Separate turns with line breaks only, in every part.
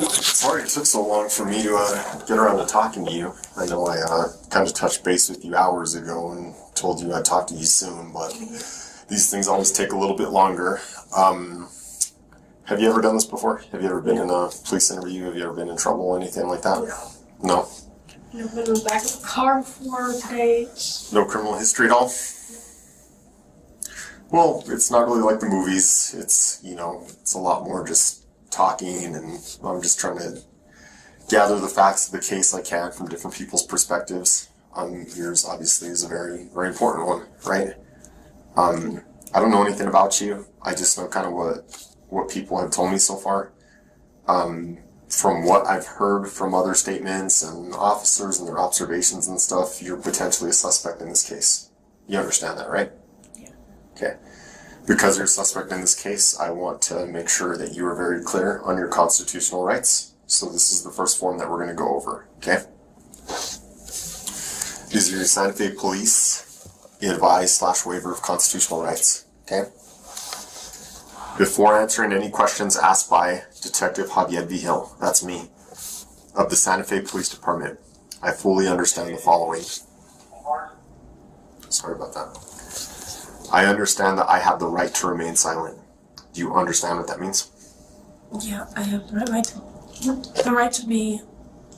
Sorry it took so long for me to get around to talking to you. I know I kind of touched base with you hours ago and told you I'd talk to you soon, but these things always take a little bit longer. Have you ever done this before? Have you ever been in a police interview? Have you ever been in trouble or anything like that? No?
Never been in the back of a car before today.
No criminal history at all? Well, it's not really like the movies. It's, it's a lot more just talking, and I'm just trying to gather the facts of the case I can from different people's perspectives. Yours obviously is a very, very important one, right? I don't know anything about you. I just know kind of what people have told me so far. From what I've heard from other statements and officers and their observations and stuff, you're potentially a suspect in this case. You understand that, right?
Yeah.
Okay. Because you're a suspect in this case, I want to make sure that you are very clear on your constitutional rights. So this is the first form that we're going to go over, okay? These are your Santa Fe Police advise/waiver of constitutional rights, okay? Before answering any questions asked by Detective Javier Vigil, that's me, of the Santa Fe Police Department, I fully understand the following. Sorry about that. I understand that I have the right to remain silent. Do you understand what that means?
Yeah, I have the right to be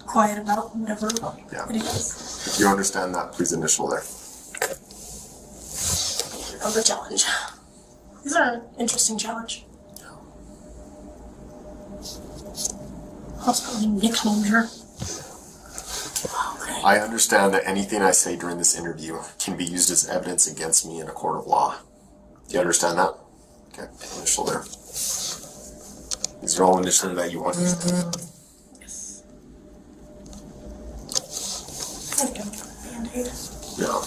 quiet about whatever it is.
If you understand that, please initial there.
Of the challenge. These are an interesting challenge. Also, nickname her. Okay.
I understand that anything I say during this interview can be used as evidence against me in a court of law. Do you understand that? Okay, initial there. These are all initially that you understand.
Yes.
Yeah.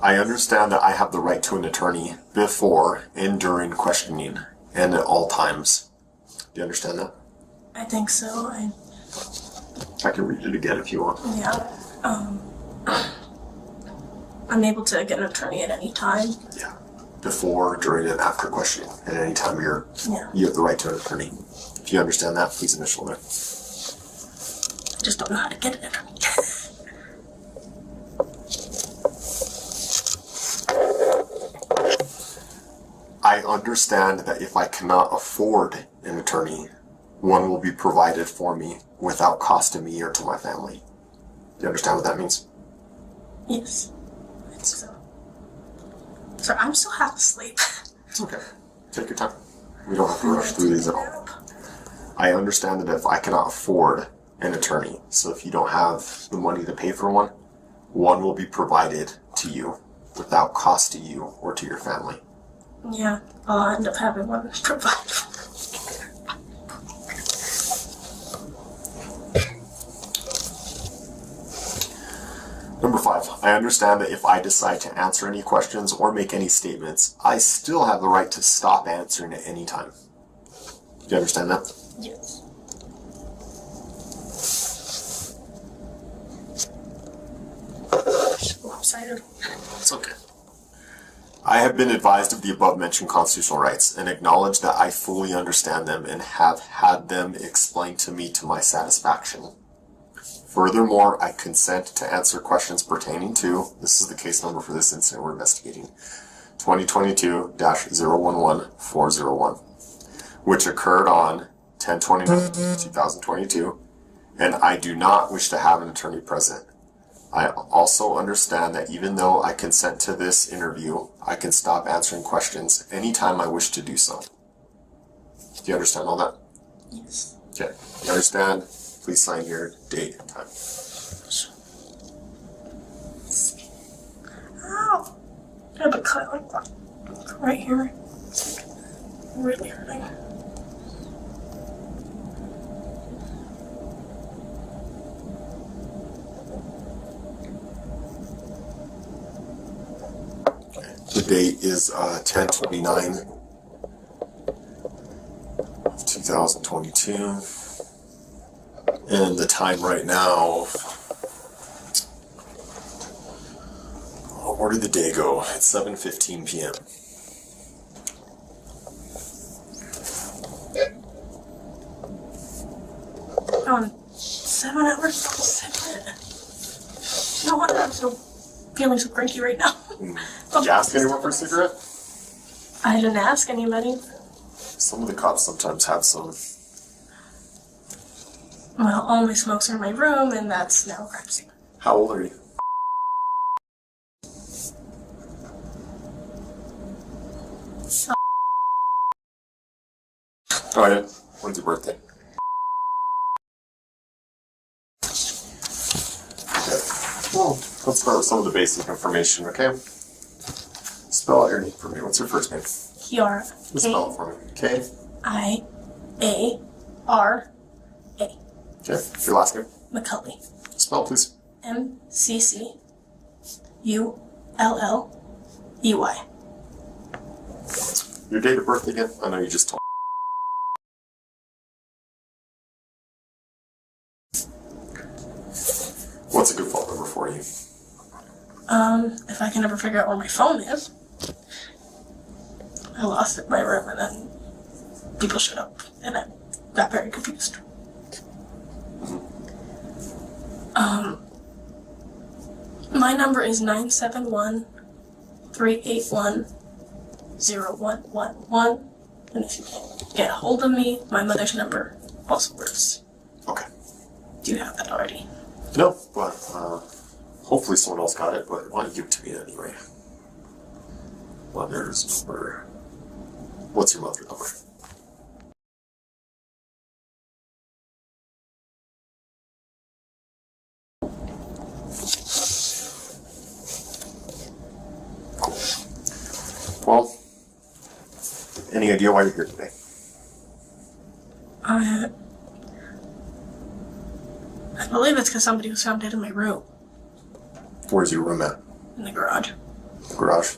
I understand that I have the right to an attorney before and during questioning and at all times. Do you understand that?
I think so.
I can read it again if you want.
Yeah. I'm able to get an attorney at any time.
Yeah. Before, during, and after questioning. At any time you have the right to an attorney. If you understand that, please initial there.
I just don't know how to get an attorney.
I understand that if I cannot afford an attorney, one will be provided for me without cost to me or to my family. Do you understand what that means?
Yes. I think so. Sorry, I'm still half asleep.
It's okay. Take your time. We don't have to rush through these at all. I understand that if I cannot afford an attorney, so if you don't have the money to pay for one, one will be provided to you without cost to you or to your family.
Yeah, I'll end up having one provided.
Number 5, I understand that if I decide to answer any questions or make any statements, I still have the right to stop answering at any time. Do you understand that?
Yes. Lopsided.
It's okay. I have been advised of the above-mentioned constitutional rights and acknowledge that I fully understand them and have had them explained to me to my satisfaction. Furthermore, I consent to answer questions pertaining to, this is the case number for this incident we're investigating, 2022-011401, which occurred on 10/29/2022, and I do not wish to have an attorney present. I also understand that even though I consent to this interview, I can stop answering questions anytime I wish to do so. Do you understand all that?
Yes.
Okay. You understand? Please sign here, date, and time.
Ow! I have a cut like that. Right here. Really hurting.
The date is 10/29/2022. And the time right now, where did the day go? It's 7:15 p.m.
On 7 hours? No wonder I'm feeling so cranky right now.
Did you ask anyone for a cigarette?
I didn't ask anybody.
Some of the cops sometimes have some.
Well, all my smokes are in my room, and that's now a crime scene.
How old are you? Oh yeah? When's your birthday? Okay. Well, let's start with some of the basic information, okay? Spell out your name for me. What's your first name?
Kiara.
Spell it for me.
Kiara.
Okay. Your last name?
McCulley.
Spell, please.
McCulley.
Your date of birth again? I know you just told me. What's a good phone number for you?
If I can ever figure out where my phone is. I lost it in my room, and then people showed up, and I got very confused. My number is 971-381-0111, and if you can't get a hold of me, my mother's number also works.
Okay.
Do you have that already?
No, but hopefully someone else got it, but why don't you give it to me anyway? Mother's number. What's your mother's number? Cool. Well, any idea why you're here today?
I believe it's because somebody was found dead in my room.
Where's your room at?
In the garage.
The garage?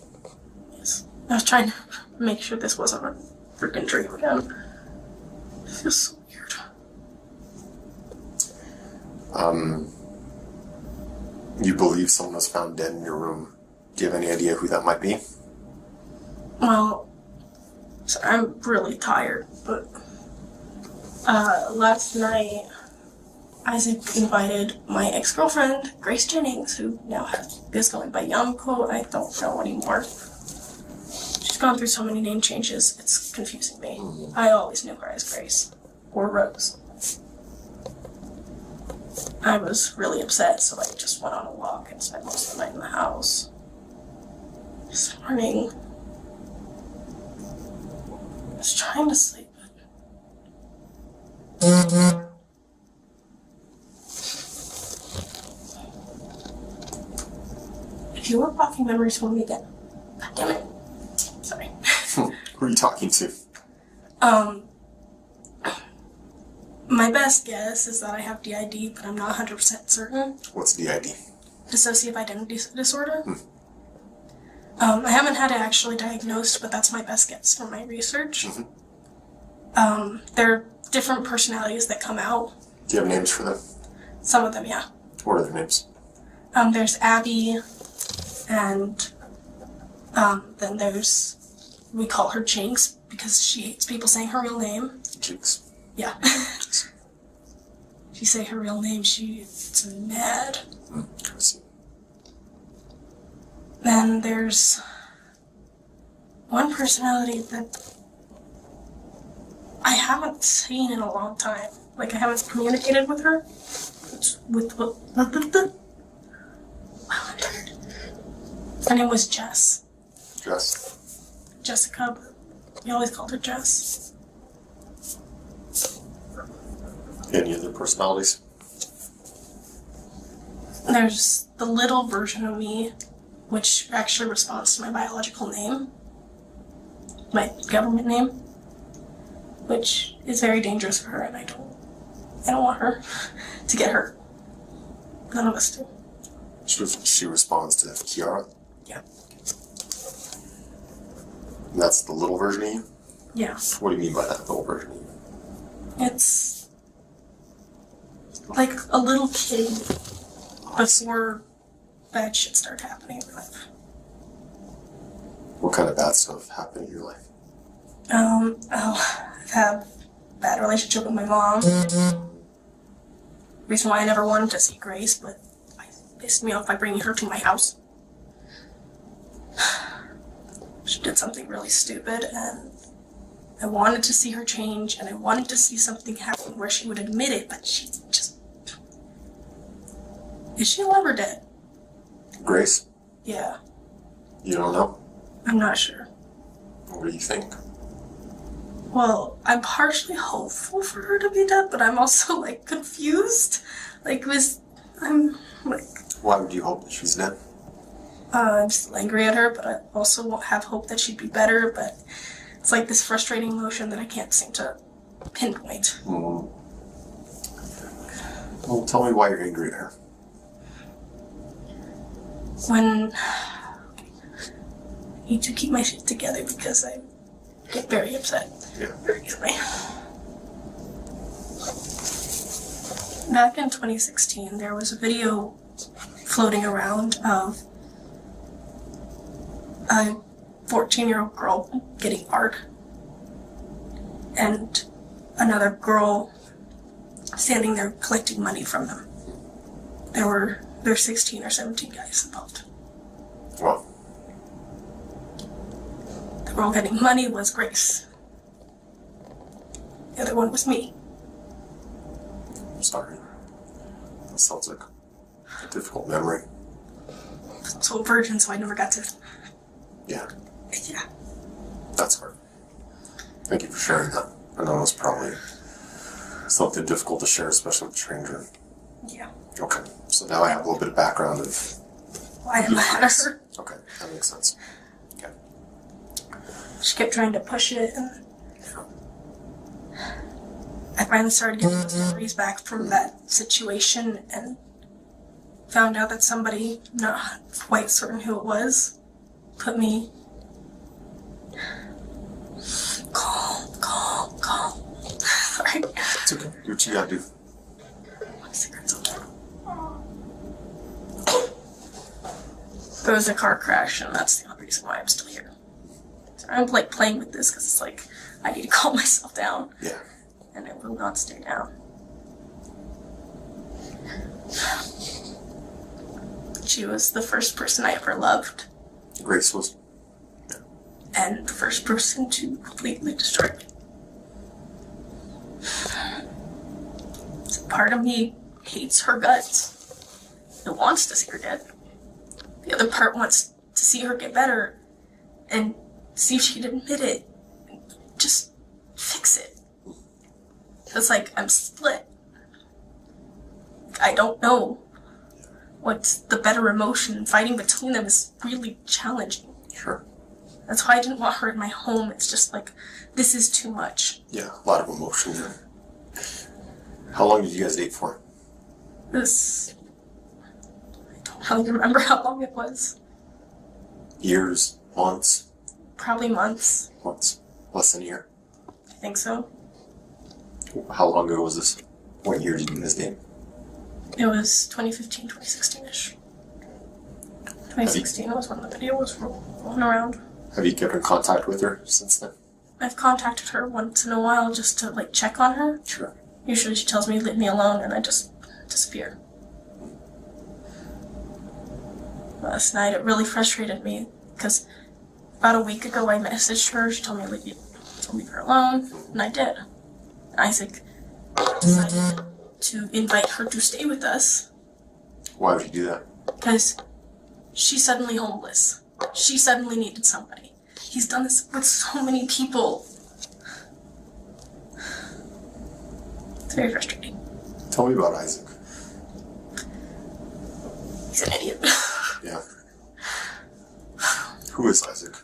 Yes. I was trying to make sure this wasn't a freaking dream again. It feels so weird.
You believe someone was found dead in your room. Do you have any idea who that might be?
Well, so I'm really tired, but last night Isaac invited my ex-girlfriend, Grace Jennings, who now is going by Yamko. I don't know anymore. She's gone through so many name changes, it's confusing me. I always knew her as Grace, or Rose. I was really upset, so I just went on a walk and spent most of the night in the house. This morning, I was trying to sleep. If you were walking memories for me again. God damn it. Sorry.
Who are you talking to?
My best guess is that I have DID, but I'm not 100% certain.
What's DID?
Dissociative identity disorder. I haven't had it actually diagnosed, but that's my best guess from my research. There are different personalities that come out.
Do you have names for them?
Some of them, yeah.
What are their names?
There's Abby, and then there's, we call her Jinx because she hates people saying her real name.
Jinx.
Yeah. If you say her real name, she's mad.
I see.
Then there's one personality that I haven't seen in a long time. Like, I haven't communicated with her. It's with wow, I'm tired. Her name was Jess.
Jess.
Jessica, but we always called her Jess.
Any other personalities?
There's the little version of me, which actually responds to my biological name, my government name, which is very dangerous for her, and I don't want her to get hurt. None of us do.
She responds to Kiara?
Yeah.
And that's the little version of you?
Yeah.
What do you mean by that, little version of you?
It's like a little kid before bad shit started happening in my life.
What kind of bad stuff happened in your life?
I've had a bad relationship with my mom. reason why I never wanted to see Grace, but it pissed me off by bringing her to my house. She did something really stupid, and I wanted to see her change, and I wanted to see something happen where she would admit it, but she just... Is she alive or dead?
Grace?
Yeah.
You don't know?
I'm not sure.
What do you think?
Well, I'm partially hopeful for her to be dead, but I'm also, like, confused. I'm, like...
Why would you hope that she's dead?
I'm still angry at her, but I also have hope that she'd be better, but it's like this frustrating emotion that I can't seem to pinpoint.
Mm. Well, tell me why you're angry at her.
When I need to keep my shit together because I get very upset very easily. Back in 2016, there was a video floating around of a 14-year-old girl getting art and another girl standing there collecting money from them. There were 16 or 17 guys involved.
Well,
the girl getting money was Grace. The other one was me.
I'm sorry. That sounds like a difficult memory.
I'm so a virgin, so I never got to...
Yeah.
Yeah.
That's hard. Thank you for sharing that. I know it's probably something difficult to share, especially with a stranger.
Yeah.
Okay. So now I have a little bit of background of...
Why am I mad at her?
Okay, that makes sense. Okay.
She kept trying to push it, and I finally started getting the memories back from that situation and found out that somebody, not quite certain who it was, put me... Calm. Sorry.
It's okay. Do what you gotta do.
My cigarette's on there. There was a car crash, and that's the only reason why I'm still here. So I'm like playing with this because it's like I need to calm myself down.
Yeah.
And I will not stay down. She was the first person I ever loved.
Grace was. Yeah.
And the first person to completely destroy me. So part of me hates her guts. It wants to see her dead. The other part wants to see her get better and see if she can admit it. Just fix it. It's like I'm split. I don't know what's the better emotion. Fighting between them is really challenging.
Sure.
That's why I didn't want her in my home. It's just like, this is too much.
Yeah, a lot of emotion there. How long did you guys date for?
I don't really remember how long it was.
Years? Months?
Probably months.
Months. Less than a year?
I think so.
How long ago was this? What year did you guys date?
It was 2015, 2016-ish. 2016 was when the video was rolling around.
Have you kept in contact with her since then?
I've contacted her once in a while just to, like, check on her.
Sure.
Usually she tells me, leave me alone, and I just disappear. Last night it really frustrated me, because about a week ago I messaged her, she told me to leave her alone, and I did. And Isaac decided to invite her to stay with us.
Why would you do that?
Because she's suddenly homeless. She suddenly needed somebody. He's done this with so many people. It's very frustrating.
Tell me about Isaac.
He's an idiot.
Yeah. Who is Isaac?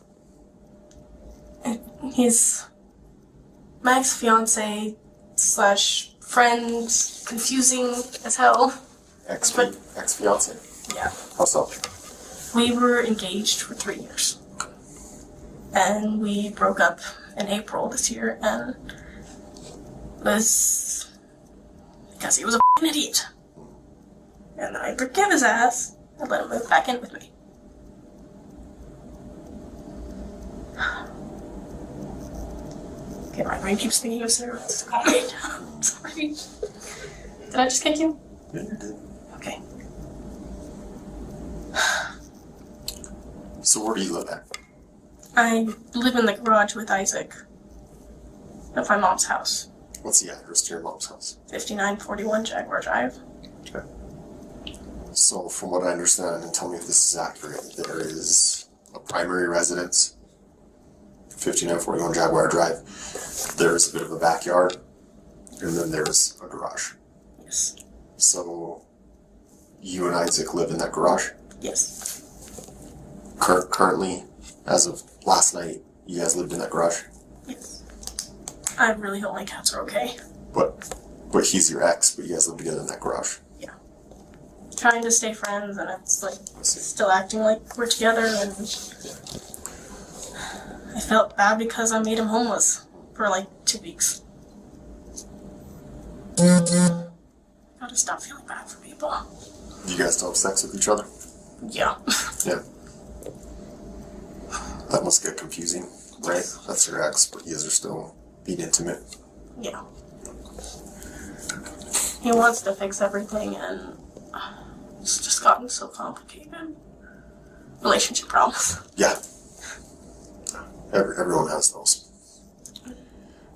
He's my ex-fiance / friend, confusing as hell.
Ex-fiance?
Yeah.
How so?
We were engaged for 3 years. And we broke up in April this year, and it was because he was a f***ing idiot. And then I forgive his ass and let him move back in with me. Okay, my brain keeps thinking of cigarettes. Calm me down. Sorry. Did I just kick you?
Yeah, you're good.
Okay.
So where do you live at?
I live in the garage with Isaac at my mom's house.
What's the address to your mom's house?
5941 Jaguar Drive.
Okay. So from what I understand, and tell me if this is accurate, there is a primary residence, 5941 Jaguar Drive. There's a bit of a backyard, and then there's a garage.
Yes.
So you and Isaac live in that garage?
Yes.
Currently, as of last night, you guys lived in that garage?
Yes. I really hope my cats are okay.
But he's your ex, but you guys live together in that garage?
Yeah. Trying to stay friends, and it's like
I see.
still acting like we're together, and I felt bad because I made him homeless for like 2 weeks. Gotta stop feeling bad for people.
You guys still have sex with each other?
Yeah.
Yeah. That must get confusing, right? That's your ex, but you guys are still being intimate.
Yeah. He wants to fix everything, and it's just gotten so complicated. Relationship problems.
Yeah. Everyone has those.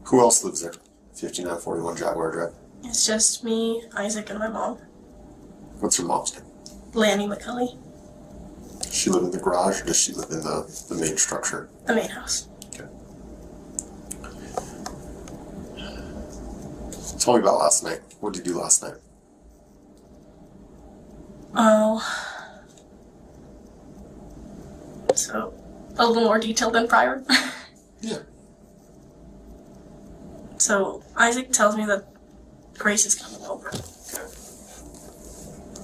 Who else lives there? 5941 Jaguar Drive.
It's just me, Isaac, and my mom,
What's your mom's name?
Lanny McCulley,
Does she live in the garage, or does she live in the main structure?
the main house.
Okay. Tell me about last night. What did you do last night?
Oh. So, a little more detailed than prior.
Yeah.
So, Isaac tells me that Grace is coming over.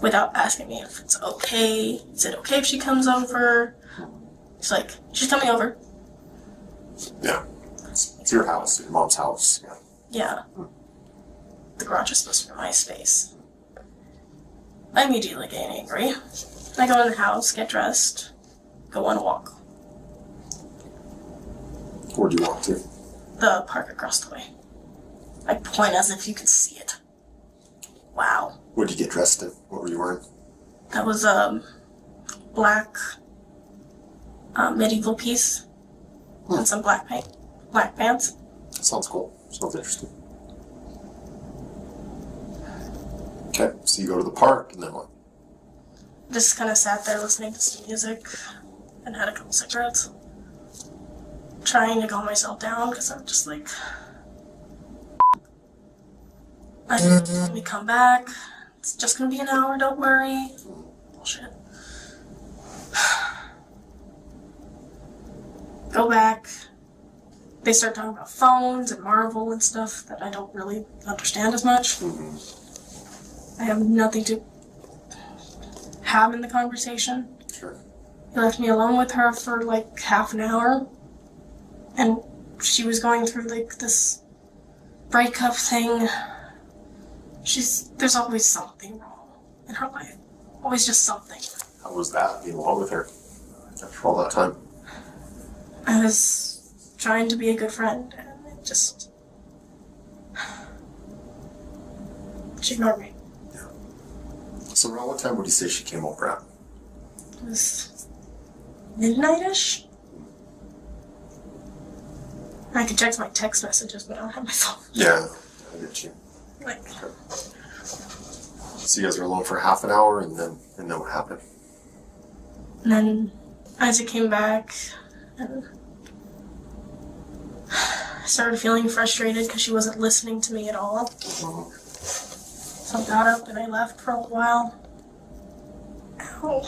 Without asking me if it's okay. Is it okay if she comes over? He's like, she's coming over.
Yeah. It's your house, your mom's house. Yeah.
Yeah. The garage is supposed to be my space. I immediately get angry. I go in the house, get dressed, go on a walk.
Where do you walk to?
The park across the way. I point as if you could see it. Wow.
What did you get dressed in? What were you wearing?
That was a black medieval piece and some black pants.
Sounds cool. Sounds interesting. Okay, so you go to the park, and then what?
Just kind of sat there listening to some music and had a couple cigarettes. Trying to calm myself down because I'm just like, let me come back. It's just gonna be an hour, don't worry. Bullshit. Go back. They start talking about phones and Marvel and stuff that I don't really understand as much. I have nothing to have in the conversation.
Sure.
He left me alone with her for like half an hour. And she was going through like this breakup thing. There's always something wrong in her life. Always just something.
How was that, being alone with her after all that time?
I was trying to be a good friend, and it just... She ignored me.
Yeah. So around what time would you say she came over at?
It was midnight-ish. I could check my text messages, but I don't have my phone.
Yeah, I get you.
Like,
So you guys were alone for half an hour, and then what happened?
and then Isaac came back, and I started feeling frustrated because she wasn't listening to me at all. So I got up and I left for a while. Ow.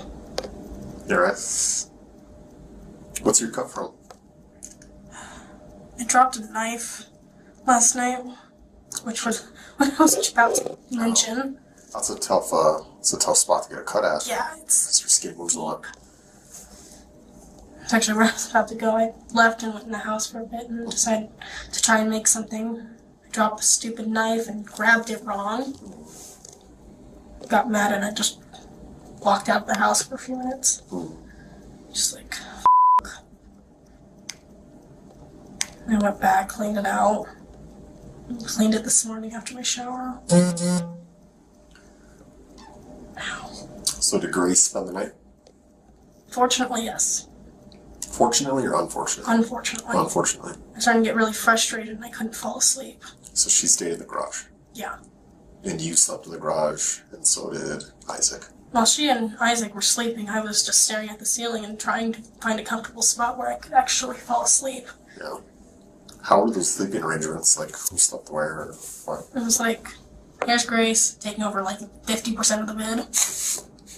You alright? What's your cut from?
I dropped a knife last night, which was what I was about to mention.
That's a tough spot to get a cut at.
Yeah, it's
Because your skin moves a lot.
actually where I was about to go. I left and went in the house for a bit and decided to try and make something. I dropped the stupid knife and grabbed it wrong. Got mad and I just walked out of the house for a few minutes. Just like, f***. I went back, cleaned it out. Cleaned it this morning after my shower.
So did Grace spend the night?
Fortunately, yes.
Fortunately or unfortunately?
Unfortunately.
Unfortunately.
I was starting to get really frustrated and I couldn't fall asleep.
So she stayed in the garage?
Yeah.
And you slept in the garage, and so did Isaac?
While she and Isaac were sleeping, I was just staring at the ceiling and trying to find a comfortable spot where I could actually fall asleep.
Yeah. How were those sleeping arrangements? Like, who slept where or what?
It was like, here's Grace taking over like 50% of the bed.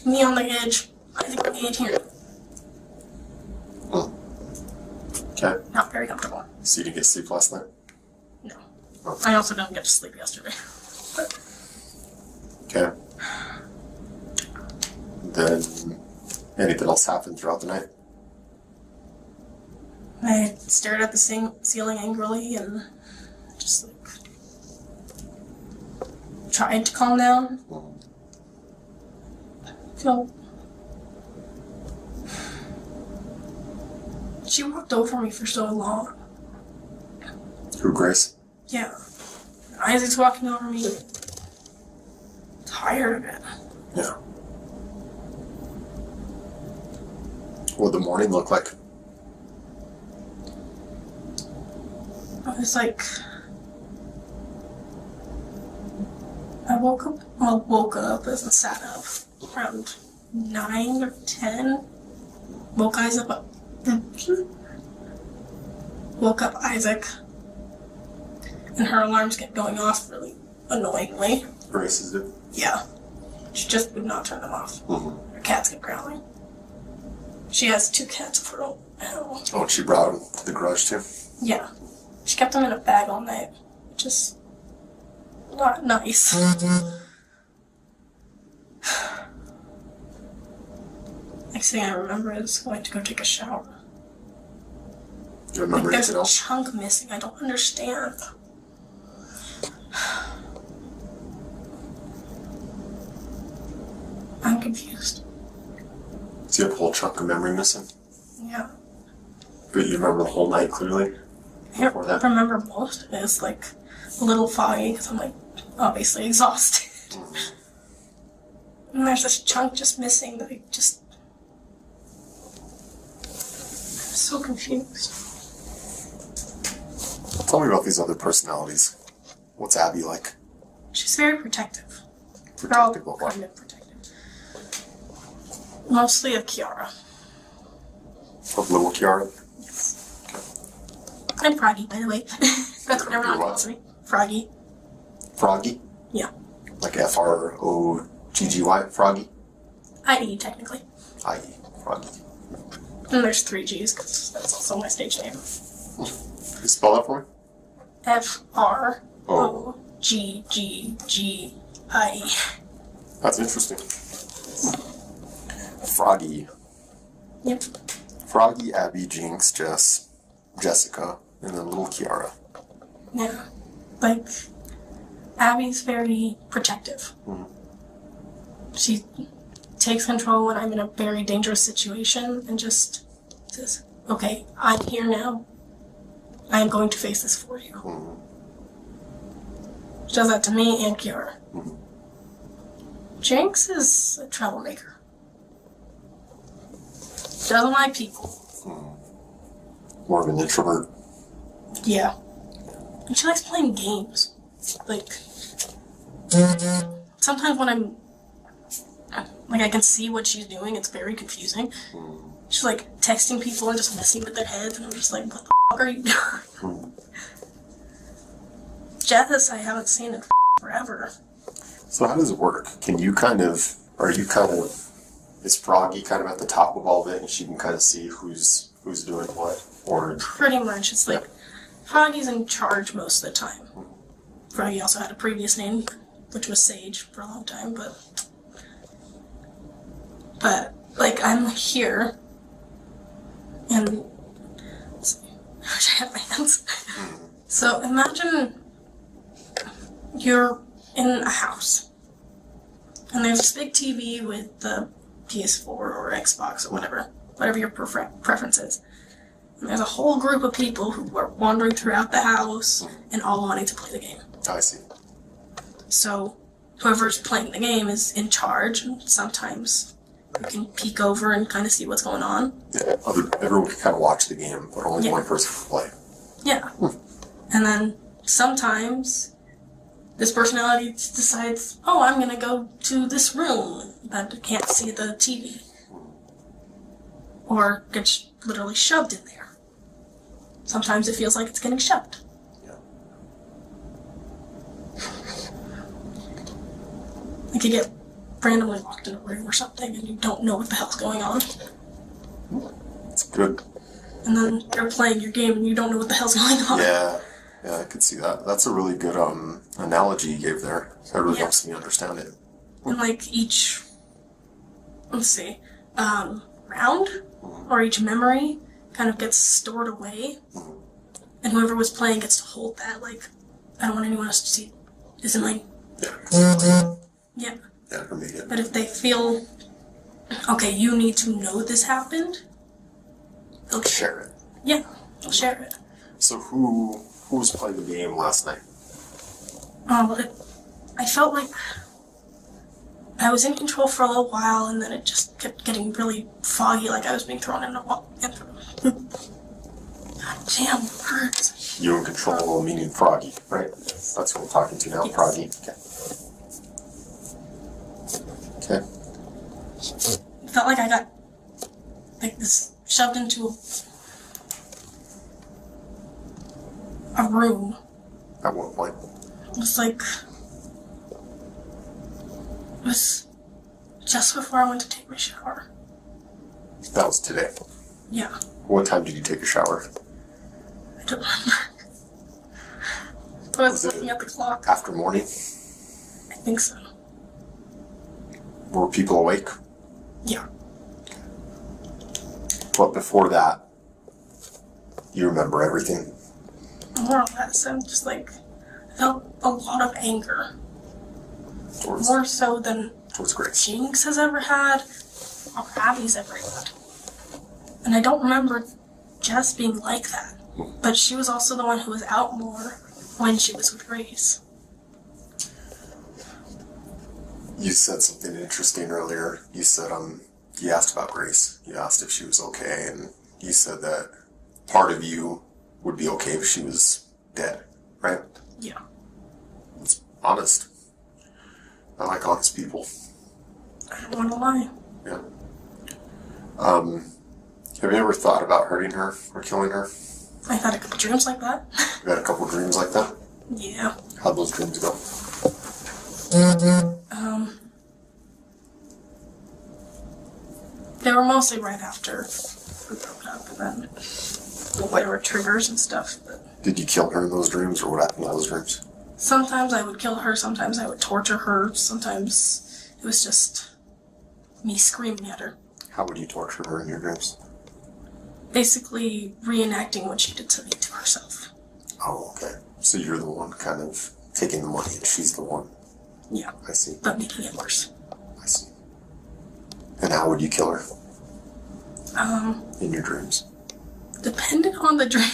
Me on the edge. Isaac on the edge here.
Okay.
Not very comfortable.
So you didn't get sleep last night?
No.
Oh.
I also didn't get to sleep yesterday. But
Okay. Then, anything else happened throughout the night?
I stared at the ceiling angrily and just like tried to calm down. Feel she walked over me for so long.
Who, Grace?
Yeah. Isaac's walking over me. Tired of it.
Yeah. What did the morning look like?
It was like I woke up and sat up around 9 or 10. Woke Isaac up. Woke up Isaac. And her alarms kept going off really annoyingly.
Grace's did?
Yeah. She just would not turn them off.
Mm-hmm.
Her cats kept growling. She has 2 cats of her own.
Oh, and she brought them to the garage too?
Yeah. She kept them in a bag all night. Just not nice. Next thing I remember is going to go take a shower.
Do you remember
There's
anything
a
else?
chunk missing. I don't understand. I'm confused.
So you have a whole chunk of memory missing?
Yeah.
But you remember the whole night clearly?
I don't remember most of it. It's like a little foggy because I'm like obviously exhausted. And there's this chunk just missing that I just... I'm so confused.
Tell me about these other personalities. What's Abby like?
She's very protective.
Protective
We're all
of what?
kind of protective. Mostly of Kiara.
Of little Kiara?
Yes. I'm Froggy, by the way. That's what everyone calls me. Froggy.
Froggy?
Yeah.
Like Froggy? Froggy?
I.E. technically.
I.E. Froggy.
And there's 3 G's because that's also my stage name.
Can you spell that for me?
Froggy.
That's interesting. Froggy.
Yep.
Froggy, Abby, Jinx, Jess, Jessica, and then little Kiara.
Yeah. Like, Abby's very protective.
Mm-hmm.
She takes control when I'm in a very dangerous situation and just says, okay, I'm here now. I am going to face this for you.
Mm-hmm.
She does that to me and Kiara.
Mm-hmm.
Jinx is a troublemaker. Doesn't like people.
More of an introvert.
Yeah. And she likes playing games. Like, sometimes when I'm, like, I can see what she's doing, it's very confusing. She's, like, texting people and just messing with their heads, and I'm just like, what the fuck are you doing? Jess, I haven't seen in forever.
So how does it work? Is Froggy kind of at the top of all of it and she can kind of see who's doing what? Or
Pretty much. It's like, Froggy's in charge most of the time. Froggy also had a previous name, which was Sage for a long time, but like, I'm here, and I wish I had my hands. So imagine you're in a house, and there's this big TV with the PS4 or Xbox or whatever your preference is. And there's a whole group of people who are wandering throughout the house and all wanting to play the game.
I see.
So whoever's playing the game is in charge, and sometimes You can peek over and kind of see what's going on.
Yeah, everyone can kind of watch the game, but only one person can play.
Yeah. And then sometimes this personality decides, oh, I'm going to go to this room that can't see the TV. Or gets literally shoved in there. Sometimes it feels like it's getting shoved.
Yeah.
Like you get randomly locked in a room or something and you don't know what the hell's going on.
It's good.
And then you're playing your game and you don't know what the hell's going on.
Yeah, I could see that. That's a really good analogy you gave there. That really helps me understand it.
And like each, round or each memory kind of gets stored away. And whoever was playing gets to hold that. Like, I don't want anyone else to see it. Is it mine?
Yeah.
Yeah.
Yeah, for me, yeah.
But if they feel, okay, you need to know this happened,
they'll share it.
Yeah, they'll share it.
So who was playing the game last night?
I felt like I was in control for a little while, and then it just kept getting really foggy, like I was being thrown in a wall. God damn, it hurts.
You in control, meaning Froggy, right? That's what we're talking to now,
yes.
Froggy. Okay.
It felt like I got like this shoved into a room.
At one point.
It was like, it was just before I went to take my shower.
That was today.
Yeah.
What time did you take a shower?
I don't remember. I was looking at the clock.
After morning?
I think so.
Were people awake?
Yeah.
But before that, you remember everything?
More or less. I'm just like, I felt a lot of anger. More so than
Towards Grace.
Jennings has ever had, or Abby's ever had. And I don't remember Jess being like that. But she was also the one who was out more when she was with Grace.
You said something interesting earlier. You said, you asked about Grace. You asked if she was okay, and you said that part of you would be okay if she was dead, right?
Yeah.
It's honest. I like honest people.
I don't want to lie.
Yeah. Have you ever thought about hurting her or killing her?
I've had a couple dreams like that.
You had a couple dreams like that?
Yeah.
How'd those dreams go?
They were mostly right after we broke up, and then there were triggers and stuff. But
Did you kill her in those dreams, or what happened in those dreams?
sometimes I would kill her, sometimes I would torture her, sometimes it was just me screaming at her.
How would you torture her in your dreams?
Basically reenacting what she did to me to herself.
Oh, okay. So you're the one kind of taking the money, and she's the one.
Yeah.
I see.
But making it worse.
I see. And how would you kill her in your dreams?
Depending on the dream.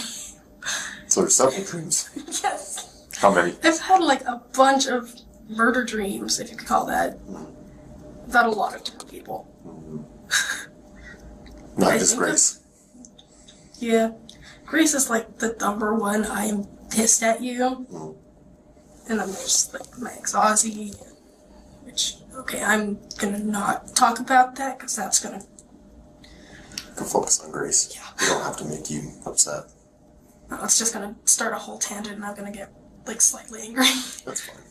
So there's several dreams.
Yes.
How many?
I've had like a bunch of murder dreams, if you could call that. I've had a lot of different people.
Not
I
just
think
Grace.
Yeah. Grace is like the number one, I am pissed at you. And then there's like my ex Ozzy, which, okay, I'm gonna not talk about that because that's gonna.
You can focus on Grace.
Yeah.
They don't have to make you upset.
No, it's just gonna start a whole tangent and I'm gonna get like slightly angry.
That's fine.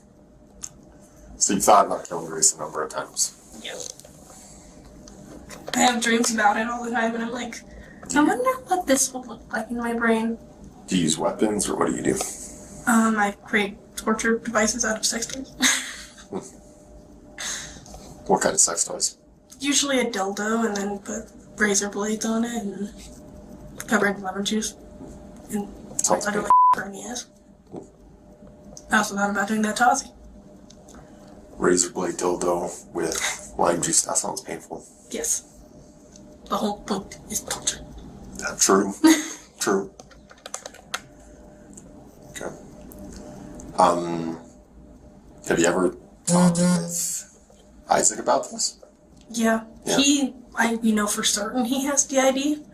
So you thought about killing Grace a number of times.
Yeah. I have dreams about it all the time and I'm like, I wonder what this will look like in my brain.
Do you use weapons, or what do you do?
I create torture devices out of sex toys.
What kind of sex toys?
Usually a dildo and then put razor blades on it and cover it in lemon juice. And
Sounds
I do
good.
like hernias. I also thought about doing that to Ozzy.
Razor blade dildo with lime juice. That sounds painful.
Yes. The whole point is torture.
True. True. Okay. Have you ever talked with Isaac about this?
Yeah.
Yeah.
We know for certain he has DID.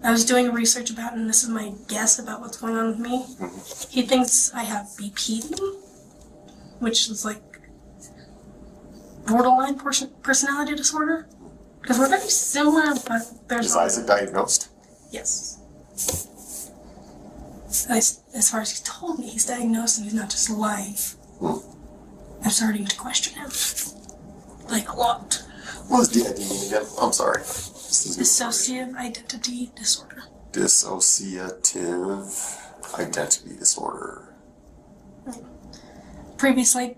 I was doing research about it, and this is my guess about what's going on with me.
Mm-hmm.
He thinks I have BPD, which is like borderline personality disorder. Because we're very similar, but there's...
Is Isaac diagnosed?
Yes. As far as he's told me, he's diagnosed and he's not just lying. I'm starting to question him. Like, a lot.
What does DID mean again? I'm sorry.
Dissociative identity disorder.
Dissociative identity disorder.
Previously...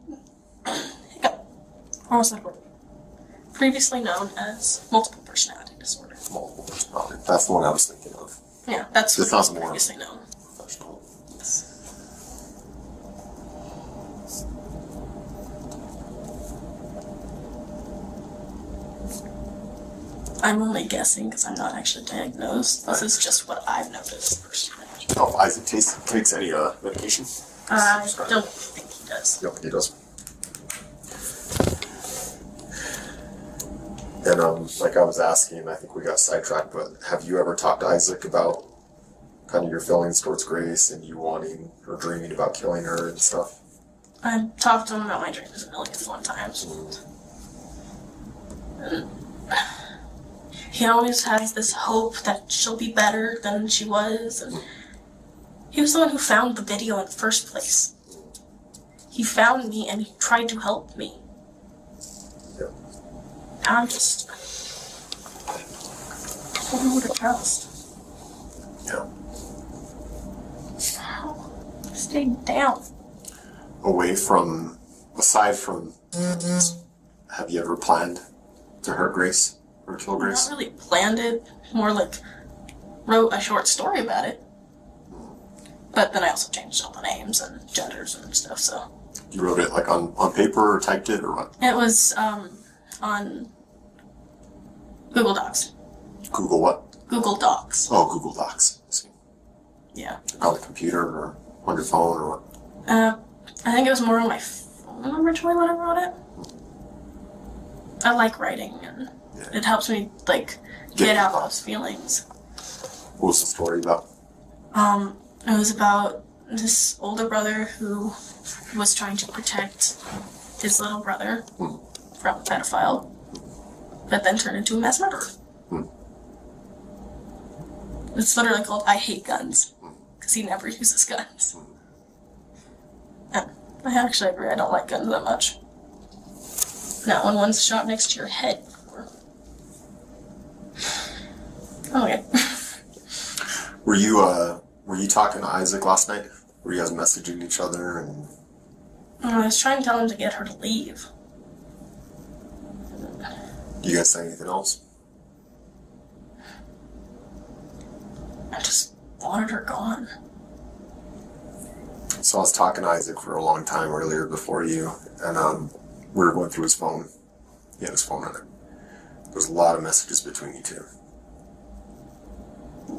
Almost like previously known as multiple personality disorder.
Multiple personality. That's the one I was thinking of.
Yeah, that's
This
what was
sounds more
previously known.
professional.
I'm only guessing because I'm not actually diagnosed. This is just what I've noticed personally.
Oh, Isaac takes any medication?
I don't think he does.
Yep, he does. And like I was asking, I think we got sidetracked, but have you ever talked to Isaac about kind of your feelings towards Grace and you wanting or dreaming about killing her and stuff?
I've talked to him about my dreams a million times. And he always has this hope that she'll be better than she was. And he was the one who found the video in the first place. He found me and he tried to help me.
Yeah.
I'm just... I don't know who to trust.
Yeah.
Stay down.
Aside from, have you ever planned to hurt Grace or kill
I
Grace?
not really planned it, more like wrote a short story about it. But then I also changed all the names and genders and stuff, so.
You wrote it like on paper or typed it or what?
It was on Google Docs.
Google what?
Google Docs.
Oh, Google Docs. I see.
Yeah.
On the computer or on your phone or what?
I think it was more on my phone originally when I wrote it. I like writing, and it helps me, like, get out those feelings.
What was the story about?
It was about this older brother who was trying to protect his little brother from a pedophile, but then turned into a mass murderer. It's literally called I Hate Guns, because he never uses guns. And I actually agree, I don't like guns that much. Not when one's shot next to your head. Okay.
Were you talking to Isaac last night? Were you guys messaging each other and...
I was trying to tell him to get her to leave.
You guys say anything else?
I just wanted her gone.
So I was talking to Isaac for a long time earlier before you, and we were going through his phone. He had his phone on it. There was a lot of messages between you two.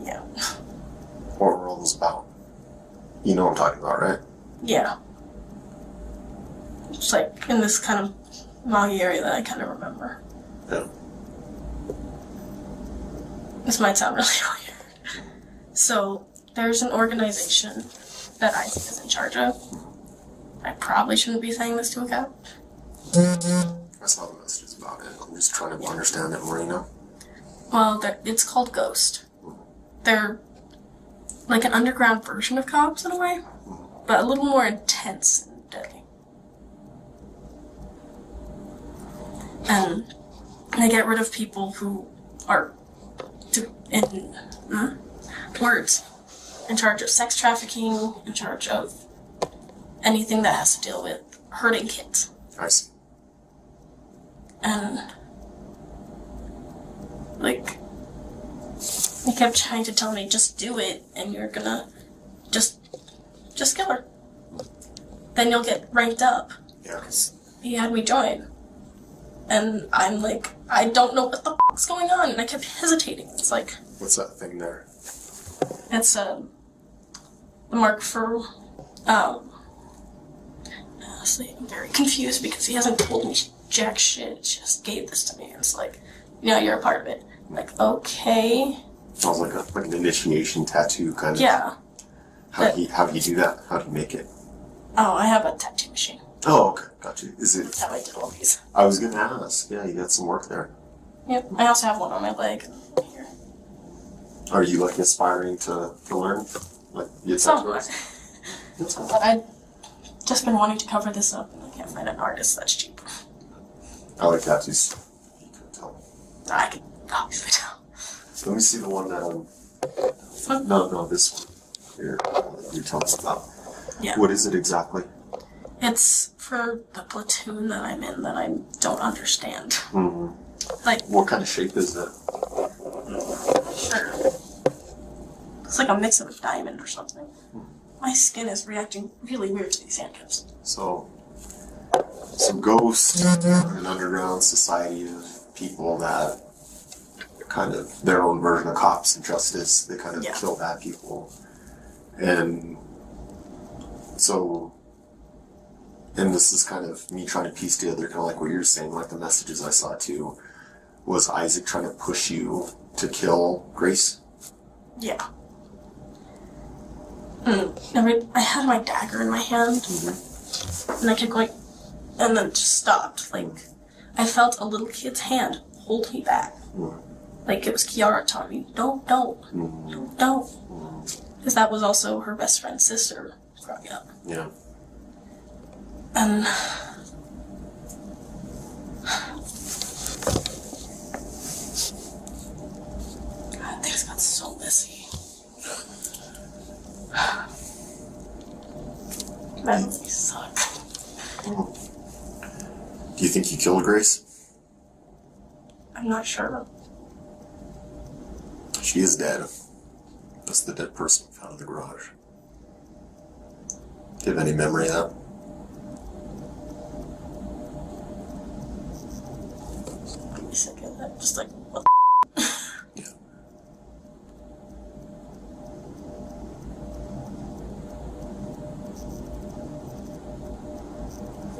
Yeah.
What were all those about? You know what I'm talking about, right?
Yeah. It's like in this kind of moggy area that I kind of remember.
Yeah.
This might sound really weird. So, there's an organization that Isaac is in charge of. I probably shouldn't be saying this to a cop.
I saw the messages about it. I'm just trying to understand it more, you know?
Well, it's called Ghost. They're like an underground version of cops in a way, but a little more intense and deadly. And they get rid of people who are, words, in charge of sex trafficking, in charge of anything that has to deal with hurting kids.
I see.
And, like, he kept trying to tell me, just do it, and you're gonna just kill her. Then you'll get ranked up.
Yeah.
He had me join. And I'm like, I don't know what the fuck's going on, and I kept hesitating. It's like...
What's that thing there?
It's the mark for, honestly, I'm very confused because he hasn't told me jack shit, just gave this to me. And it's like, you're a part of it. I'm like, okay.
Sounds like an initiation tattoo kind of.
Yeah.
How do you do that? How do you make it?
Oh, I have a tattoo machine.
Oh, okay. Got you. Is it?
That's how I did all these.
I was going to ask. Yeah, you got some work there.
Yep. I also have one on my leg here.
Are you like aspiring to learn? Like
Somewhat. But I've just been wanting to cover this up, and I can't find an artist that's cheap.
I like tattoos. You can tell.
I can obviously tell.
So let me see the one that No, this one. Here, you're telling us about.
Yeah.
What is it exactly?
It's for the platoon that I'm in that I don't understand.
Mm-hmm.
Like,
what kind of shape is it?
Sure. It's like a mix of a diamond or something. My skin is reacting really weird to these handcuffs.
So, some ghosts, an underground society of people that kind of their own version of cops and justice. They kind of kill bad people. And so, and this is kind of me trying to piece together kind of like what you're saying, like the messages I saw too. Was Isaac trying to push you to kill Grace?
Yeah. I had my dagger in my hand, and I kept going, and then just stopped. Like, I felt a little kid's hand hold me back. Like it was Kiara telling me, don't. Because that was also her best friend's sister growing up.
Yeah.
And God, things got so messy. Memories suck.
Do you think you killed Grace?
I'm not sure.
She is dead. That's the dead person found in the garage. Do you have any memory of that?
Give me a second. I'm just like, what
Yeah.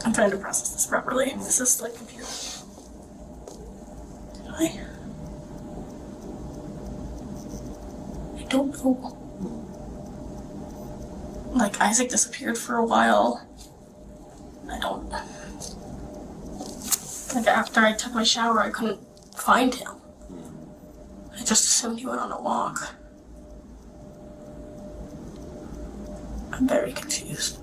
I'm trying to process this properly. This is like computer. Did I don't know. Like, Isaac disappeared for a while. I don't... Like, after I took my shower, I couldn't find him. I just assumed he went on a walk. I'm very confused.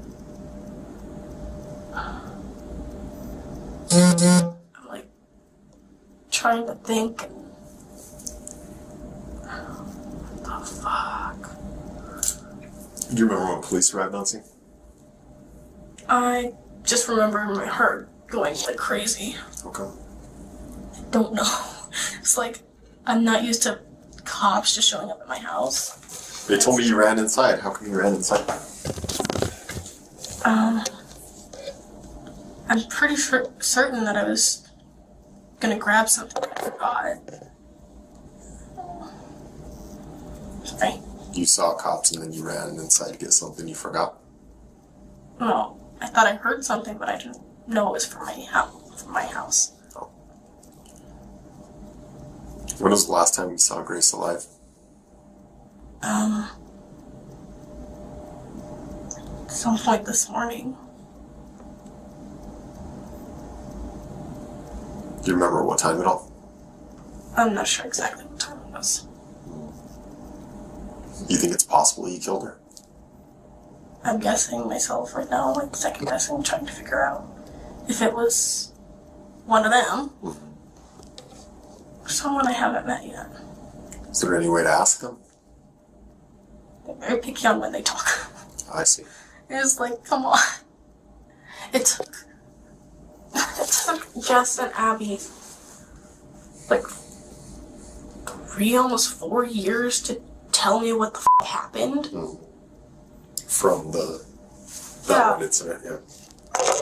I'm, like, trying to think and... What the fuck?
Do you remember when police arrived on scene?
I just remember my heart going like crazy.
Okay.
I don't know. It's like, I'm not used to cops just showing up at my house.
They told me you ran inside. How come you ran inside?
I'm pretty certain that I was gonna grab something. I forgot. Sorry.
You saw cops and then you ran inside to get something you forgot?
No, I thought I heard something, but I didn't know it was from my house.
Oh. When was the last time you saw Grace alive?
Some point this morning.
Do you remember what time at all?
I'm not sure exactly what time it was.
Do you think it's possible you killed her?
I'm guessing myself right now, like second guessing, trying to figure out if it was one of them or someone I haven't met yet.
Is there any way to ask them?
They're very picky on when they talk.
I see.
It's like, come on. It took Jess and Abby like 3, almost 4 years to tell me what the happened.
From that one incident, yeah.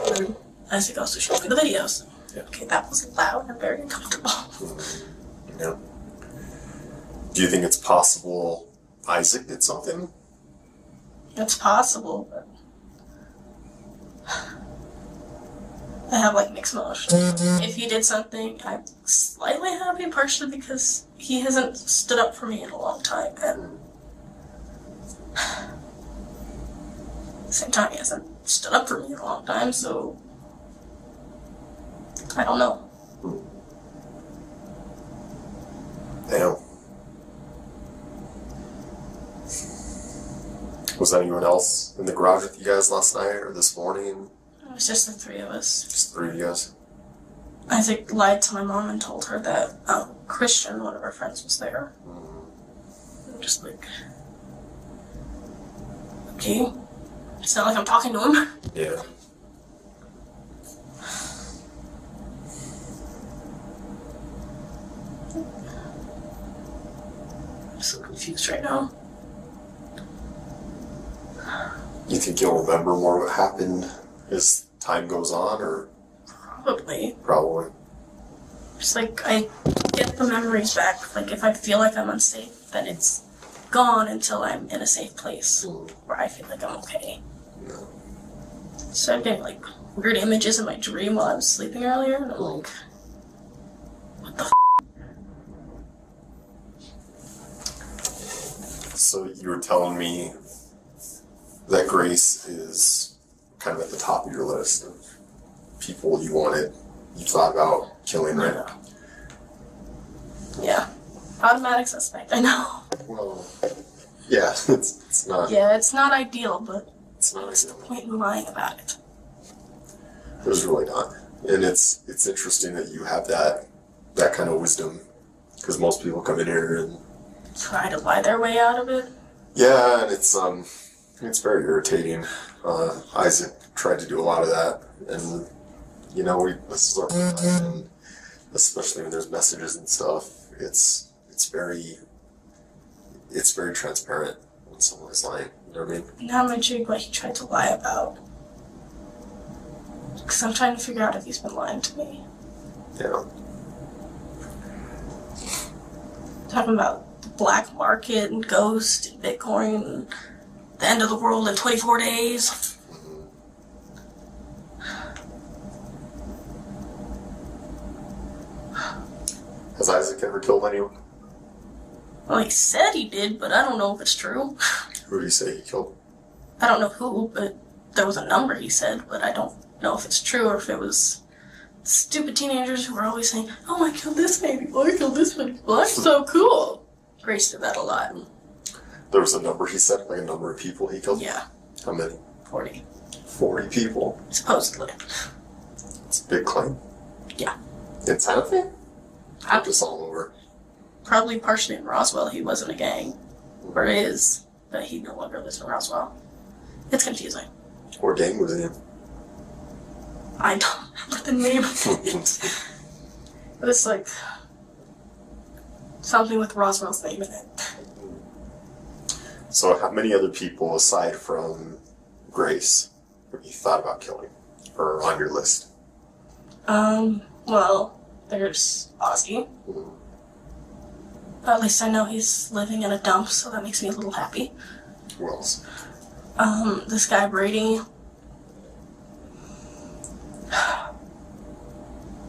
And then Isaac also showed me the videos.
Yeah.
Okay, that was loud and very uncomfortable.
Yeah. Do you think it's possible Isaac did something?
It's possible, but I have like mixed emotions. If he did something, I'm slightly happy, partially because he hasn't stood up for me in a long time, and at the same time, he hasn't stood up for me in a long time, so I don't know.
Damn. Was anyone else in the garage with you guys last night or this morning?
It was just the three of us.
Just the three of you guys?
Isaac lied to my mom and told her that Christian, one of our friends, was there. I'm just like, okay. It's not like I'm talking to him.
Yeah.
I'm so confused right now.
You think you'll remember more what happened as time goes on, or?
Probably.
Probably.
It's like I get the memories back. Like if I feel like I'm unsafe, then it's gone until I'm in a safe place where I feel like I'm okay.
No.
So I'm getting like weird images in my dream while I was sleeping earlier, and I'm like, what the f?
So you were telling me that Grace is kind of at the top of your list of people you thought about killing, right?
Yeah. Automatic suspect, I know.
Well, yeah, it's not.
Yeah, it's not ideal, but
It's not
what's the
ideal.
point in lying about it?
There's really not, and it's interesting that you have that kind of wisdom, because most people come in here and
Try to lie their way out of it.
yeah, and it's very irritating. Isaac tried to do a lot of that, and this is our first time, and especially when there's messages and stuff, it's very transparent when someone is lying. You know what I mean?
Now I'm intrigued what he tried to lie about. Because I'm trying to figure out if he's been lying to me.
Yeah.
Talking about the black market and ghost and Bitcoin and the end of the world in 24 days.
Has Isaac ever killed anyone?
Well, he said he did, but I don't know if it's true.
Who do you say he killed?
I don't know who, but there was a number he said, but I don't know if it's true or if it was stupid teenagers who were always saying, oh, I killed this many people, I killed this many people, I'm so cool. Grace did that a lot.
There was a number he said, like a number of people he killed?
Yeah.
How many?
40.
40 people.
Supposedly.
It's a big claim.
Yeah.
In Santa Fe? Or just all over?
Probably partially in Roswell. He was in a gang. Or is, but he no longer lives in Roswell. It's confusing.
What gang was he in?
I don't remember the name of it. But it's like something with Roswell's name in it.
So how many other people aside from Grace have you thought about killing? Or on your list?
Well, there's Ozzy. At least I know he's living in a dump, so that makes me a little happy.
Who else?
This guy Brady.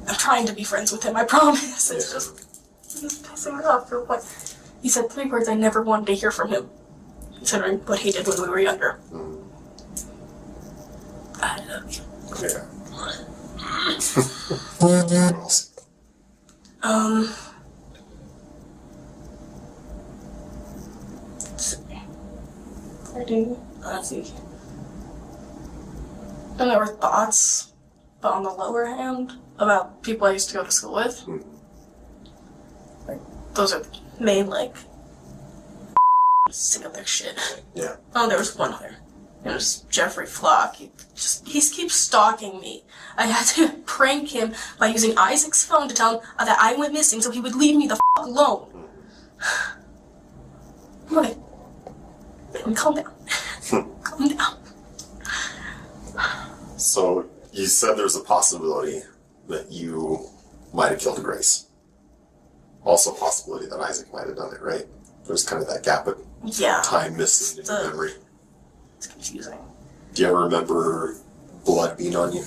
I'm trying to be friends with him, I promise. It's just pissing me off for what he said 3 words I never wanted to hear from him, considering what he did when we were younger. I love you.
Yeah. What else?
Let's see. Brady, Ozzy. And there were thoughts, but on the lower hand, about people I used to go to school with. Like, those are the main, like, sick of their shit.
Yeah.
Oh, there was one other. It was Jeffrey Flock. He keeps stalking me. I had to prank him by using Isaac's phone to tell him that I went missing so he would leave me the f*** alone. Okay. Calm down. Calm down.
So you said there's a possibility that you might have killed Grace. Also a possibility that Isaac might have done it, right? There's kind of that gap of
Yeah.
time missing in your memory.
It's confusing.
Do you ever remember blood being on you?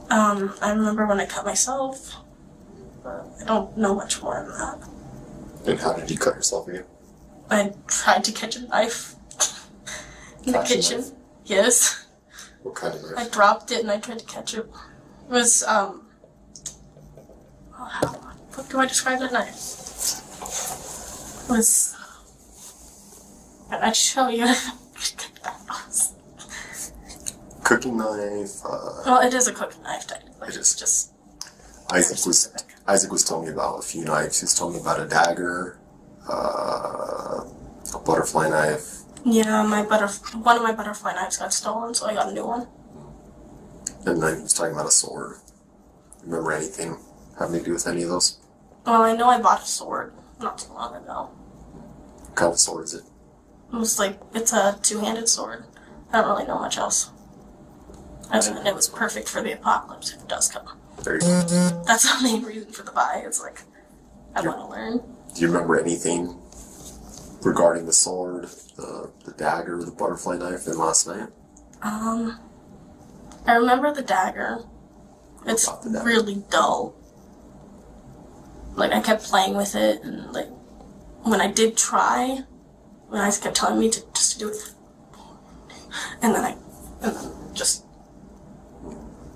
I remember when I cut myself, but I don't know much more than that.
And how did you cut yourself again?
I tried to catch a knife in the kitchen.
Knife?
Yes.
What kind of knife?
I dropped it and I tried to catch it. It was, how do I describe that knife? It was, I'd show you.
Cooking knife.
Well, it is a cooking knife, technically.
It is.
It's just
Isaac was telling me about a few knives. He was telling me about a dagger, a butterfly knife.
Yeah, one of my butterfly knives got stolen, so I got a new one.
And then he was talking about a sword. Remember anything having to do with any of those?
Well, I know I bought a sword not too long ago.
What kind of sword is it?
It's a two-handed sword. I don't really know much else. Other than it was perfect for the apocalypse if it does come.
There you go.
That's the main reason for the buy. It's like, I want to learn.
Do you remember anything regarding the sword, the dagger, the butterfly knife in last night?
I remember the dagger. It's really dull. Like, I kept playing with it, and like, when I did try, when I kept telling me to just do it, and then just,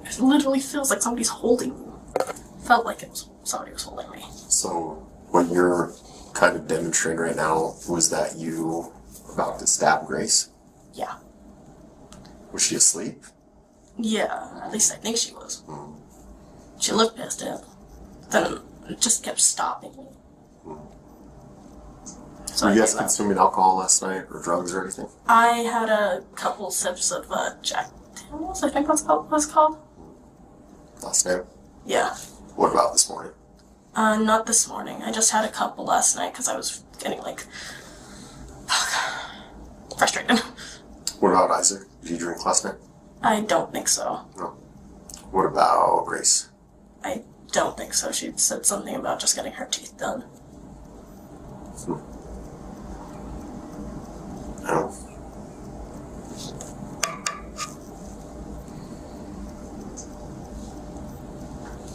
it literally feels like somebody's holding me. Felt like somebody was holding me.
So, what you're kind of demonstrating right now was that you about to stab Grace?
Yeah.
Was she asleep?
Yeah, at least I think she was. She looked pissed at it. Then it just kept stopping me. So
Were you guys consuming alcohol last night, or drugs or anything?
I had a couple sips of Jack Daniels, I think that's what it's called.
Last night?
Yeah.
What about this morning?
Not this morning. I just had a couple last night because I was getting, frustrated.
What about Isaac? Did you drink last night?
I don't think so.
No. What about Grace?
I don't think so. She said something about just getting her teeth done.
No.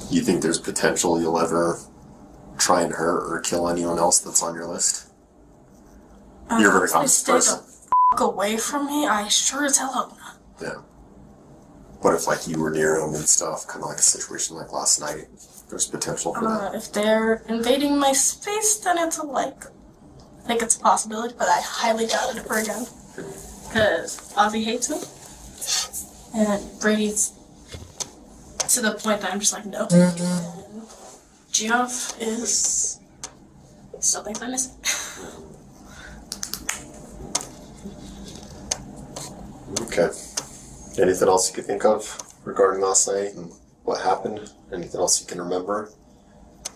You think there's potential you'll ever try and hurt or kill anyone else that's on your list? You're a very honest person.
Stay the away from me, I sure as hell hope not.
Yeah. What if, you were near them and stuff, kind of like a situation like last night? There's potential for that.
If they're invading my space, then it's I think it's a possibility, but I highly doubt it ever again. Because Ozzy hates me, and Brady's to the point that I'm just like, no. And Geoff is still thinks I'm missing.
Okay. Anything else you could think of regarding last night and what happened? Anything else you can remember?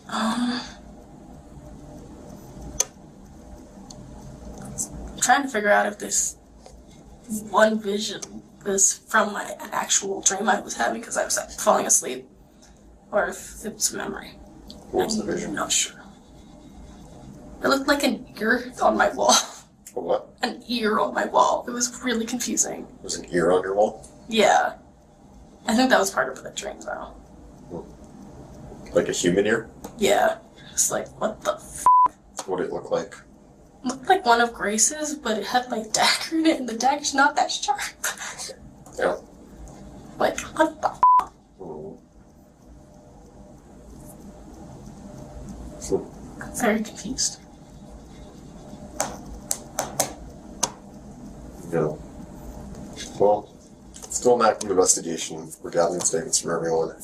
I'm trying to figure out if this one vision was from an actual dream I was having because I was falling asleep, or if it was a memory.
What was the vision?
I'm not sure. It looked like an ear on my wall.
A what?
An ear on my wall. It was really confusing.
Was an ear on your wall?
Yeah. I think that was part of the dream, though.
Like a human ear?
Yeah. It's like, what the f***?
What did it look like?
It looked like one of Grace's, but it had dagger in it, and the dagger's not that sharp.
Yeah.
What the f***? I'm very confused.
Yeah. Well, still an active investigation. We're gathering statements from everyone.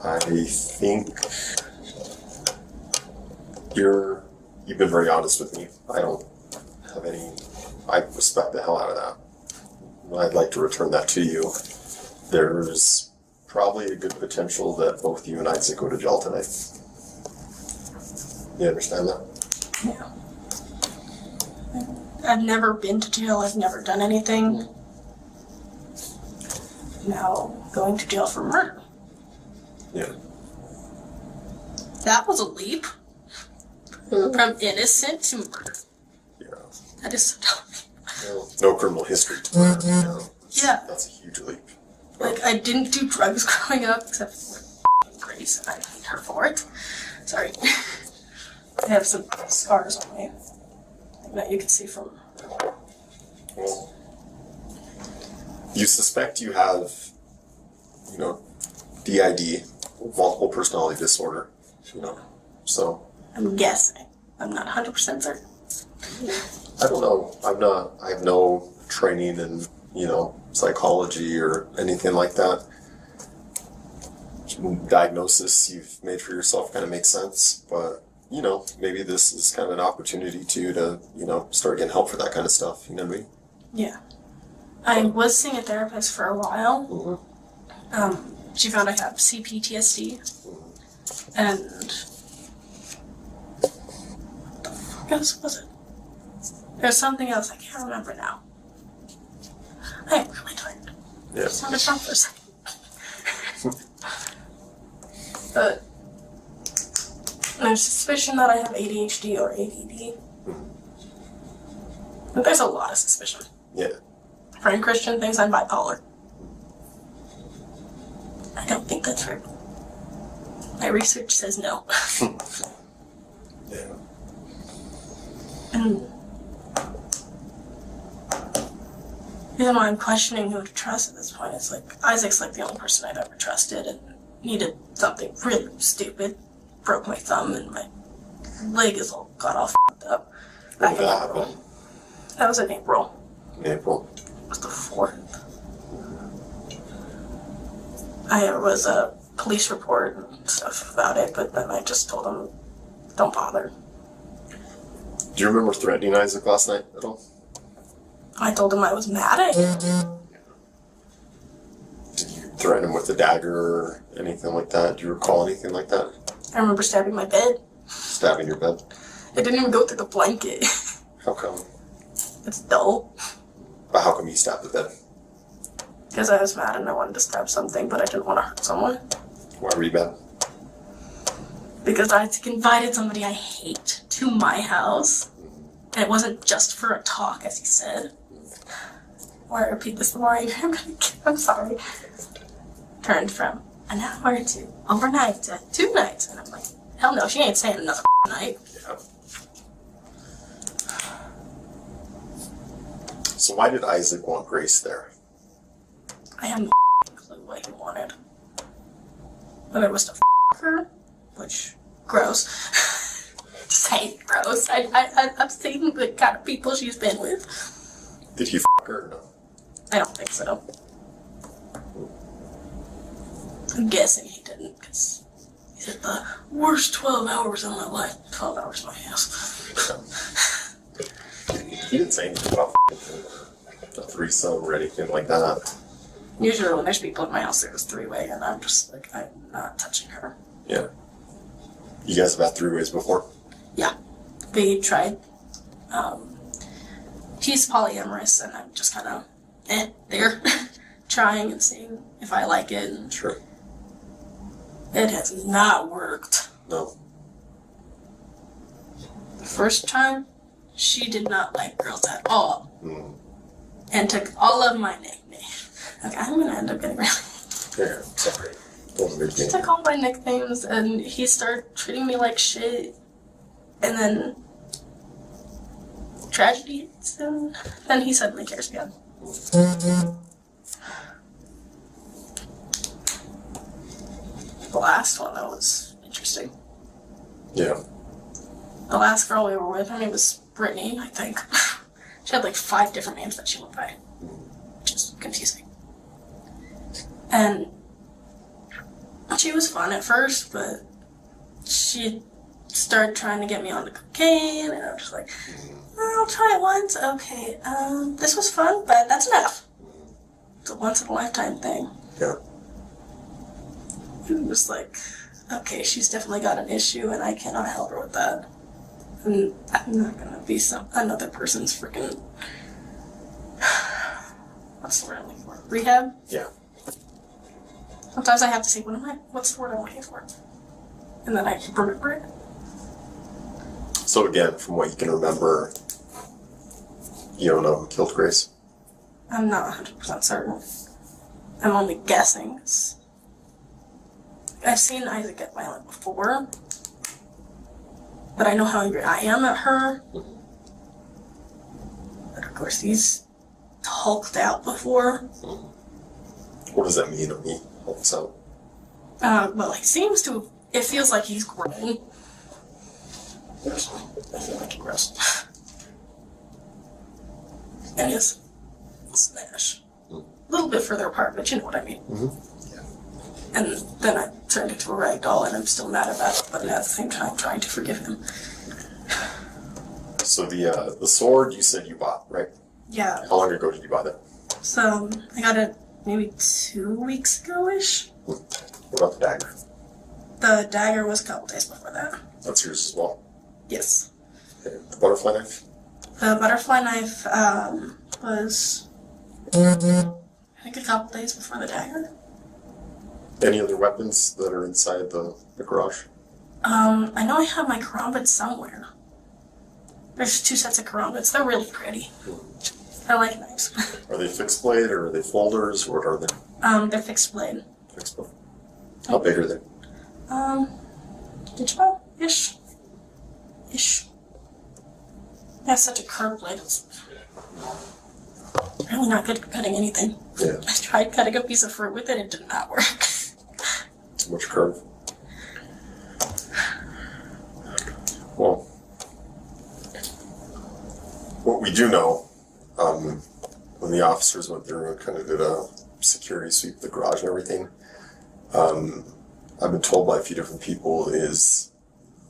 I think you've been very honest with me. I don't have any. I respect the hell out of that. I'd like to return that to you. There's probably a good potential that both you and Isaac go to jail tonight. You understand that?
Yeah. I've never been to jail. I've never done anything. Now, going to jail for murder.
Yeah.
That was a leap. From innocent to murder.
Yeah.
That is so dumb.
No criminal history to her.
Yeah.
That's a huge leap.
Like, I didn't do drugs growing up, except for Grace, and I hate her for it. Sorry. I have some scars on me that you can see from.
Well, you suspect you have, DID, multiple personality disorder, so.
I'm guessing. I'm not 100% certain.
I don't know. I have no training in, psychology or anything like that. Diagnosis you've made for yourself kind of makes sense, but, maybe this is kind of an opportunity to, start getting help for that kind of stuff, you know what I mean?
Yeah. I was seeing a therapist for a while.
Mm-hmm.
She found I have CPTSD. And what the fuck else was it? There's something else I can't remember now. I am really tired.
Yeah.
Just want to talk for a second. But there's suspicion that I have ADHD or ADD. But there's a lot of suspicion.
Yeah.
Friend Christian thinks I'm bipolar. I don't think that's true. My research says no.
Yeah.
And even though I'm questioning who to trust at this point, it's like Isaac's like the only person I've ever trusted, and needed something really stupid. Broke my thumb and my leg is all got all f***ed up.
When did that happen?
That was in April.
April.
It was the 4th. I was a police report and stuff about it, but then I just told them, don't bother.
Do you remember threatening Isaac last night at all?
I told him I was mad at him.
Did you threaten him with a dagger or anything like that? Do you recall anything like that?
I remember stabbing my bed.
Stabbing your bed?
It didn't even go through the blanket.
How come?
It's dull.
But how come you stabbed the bed?
Because I was mad and I wanted to stab something, but I didn't want to hurt someone.
Why were you mad?
Because I invited somebody I hate to my house. And it wasn't just for a talk, as he said. Or I repeat this the more I'm sorry. Turned from an hour to overnight to 2 nights. And I'm like, hell no, she ain't staying another night.
Yeah. So why did Isaac want Grace there?
I have no clue what he wanted. But it was to her, which, gross. Just saying gross. I've seen the kind of people she's been with.
Did he her or no?
I don't think so. I'm guessing he didn't, because he said the worst 12 hours of my life. 12 hours in my house.
He didn't say anything about a threesome or anything like that.
Usually when there's people in my house, there's 3-way, and I'm just like, I'm not touching her.
Yeah. You guys have had 3-ways before?
Yeah. We tried. He's polyamorous, and I'm just kind of there, trying and seeing if I like it. And
sure.
it has not worked.
No.
The first time, she did not like girls at all.
Mm.
And took all of my nicknames. Okay, I'm gonna end up getting really...
Yeah, sorry.
He took all my nicknames, and he started treating me like shit. And then... tragedy, and then he suddenly cares again. The last one, that was interesting.
Yeah.
The last girl we were with, her name was Brittany, I think. She had like 5 different names that she went by, which is confusing. And she was fun at first, but she started trying to get me onto cocaine, and I was just like, I'll try it once. Okay, this was fun, but that's enough. It's a once-in-a-lifetime thing.
Yeah.
And it was like, okay, she's definitely got an issue, and I cannot help her with that. And I'm not gonna be another person's freaking... What's the word I'm looking for? Rehab?
Yeah.
Sometimes I have to say, what's the word I'm looking for? And then I remember it.
So again, from what you can remember, You don't know who killed Grace?
I'm not 100% certain. I'm only guessing. I've seen Isaac get violent before, but I know how angry I am at her. But of course, he's hulked out before.
What does that mean when he hulks out?
Well, he seems to. It feels like he's grown. I feel like he grows. And his smash. A little bit further apart, but you know what I mean. And then I turned into a rag doll, and I'm still mad about it, but at the same time trying to forgive him.
So the sword you said you bought, right?
Yeah.
How long ago did you buy that?
So I got it maybe 2 weeks ago-ish.
What about the dagger?
The dagger was a couple days before that.
That's yours as well.
Yes.
Okay. The butterfly knife?
The butterfly knife was, I think, a couple days before the dagger.
Any other weapons that are inside the garage?
I know I have my karambits somewhere. There's 2 sets of karambits. They're really pretty. I like knives.
Are they fixed blade or are they folders? What are they?
They're fixed blade.
Fixed blade. How big are they?
Inch about? Ish. I have such a curved blade. It's really not good at cutting anything.
Yeah.
I tried cutting a piece of fruit with it, it did not work.
Too much curve. Well, what we do know, when the officers went through and kind of did a security sweep of the garage and everything, I've been told by a few different people is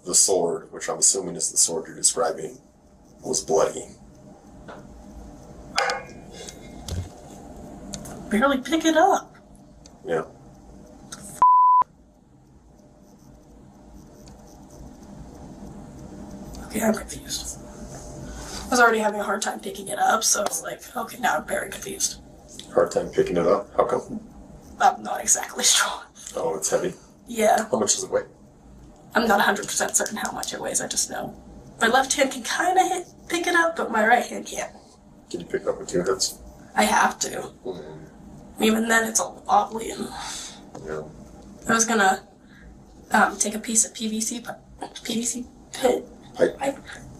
the sword, which I'm assuming is the sword you're describing, was bloody.
Barely pick it up.
Yeah.
Okay, I'm confused. I was already having a hard time picking it up, so it's like, okay, now I'm very confused.
Hard time picking it up? How come?
I'm not exactly sure.
Oh, it's heavy.
Yeah.
How much does it weigh?
I'm not 100% certain how much it weighs, I just know. My left hand can kind of pick it up, but my right hand can't.
Can you pick it up with 2 hands?
I have to. Even then, it's all wobbly. And
Yeah.
I was gonna take a piece of PVC pipe.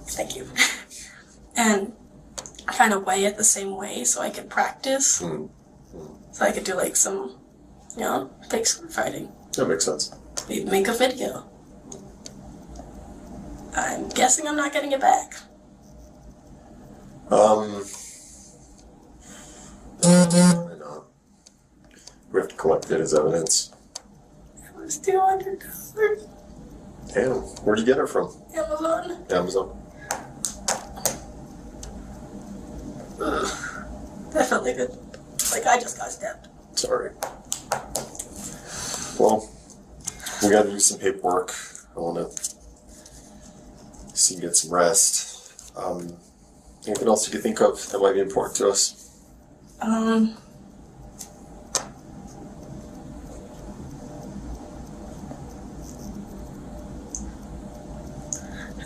Thank you. And kind of weigh it the same way so I could practice. So I could do like some, fake sword fighting.
That makes sense.
Maybe make a video. I'm guessing I'm not getting it back.
Why not? We have to collect it as evidence.
It was $200.
Damn, where'd you get it from?
Amazon.
Amazon.
That felt like I just got stabbed.
Sorry. Well, we gotta do some paperwork. I wanna see you get some rest. Anything else you could think of that might be important to us?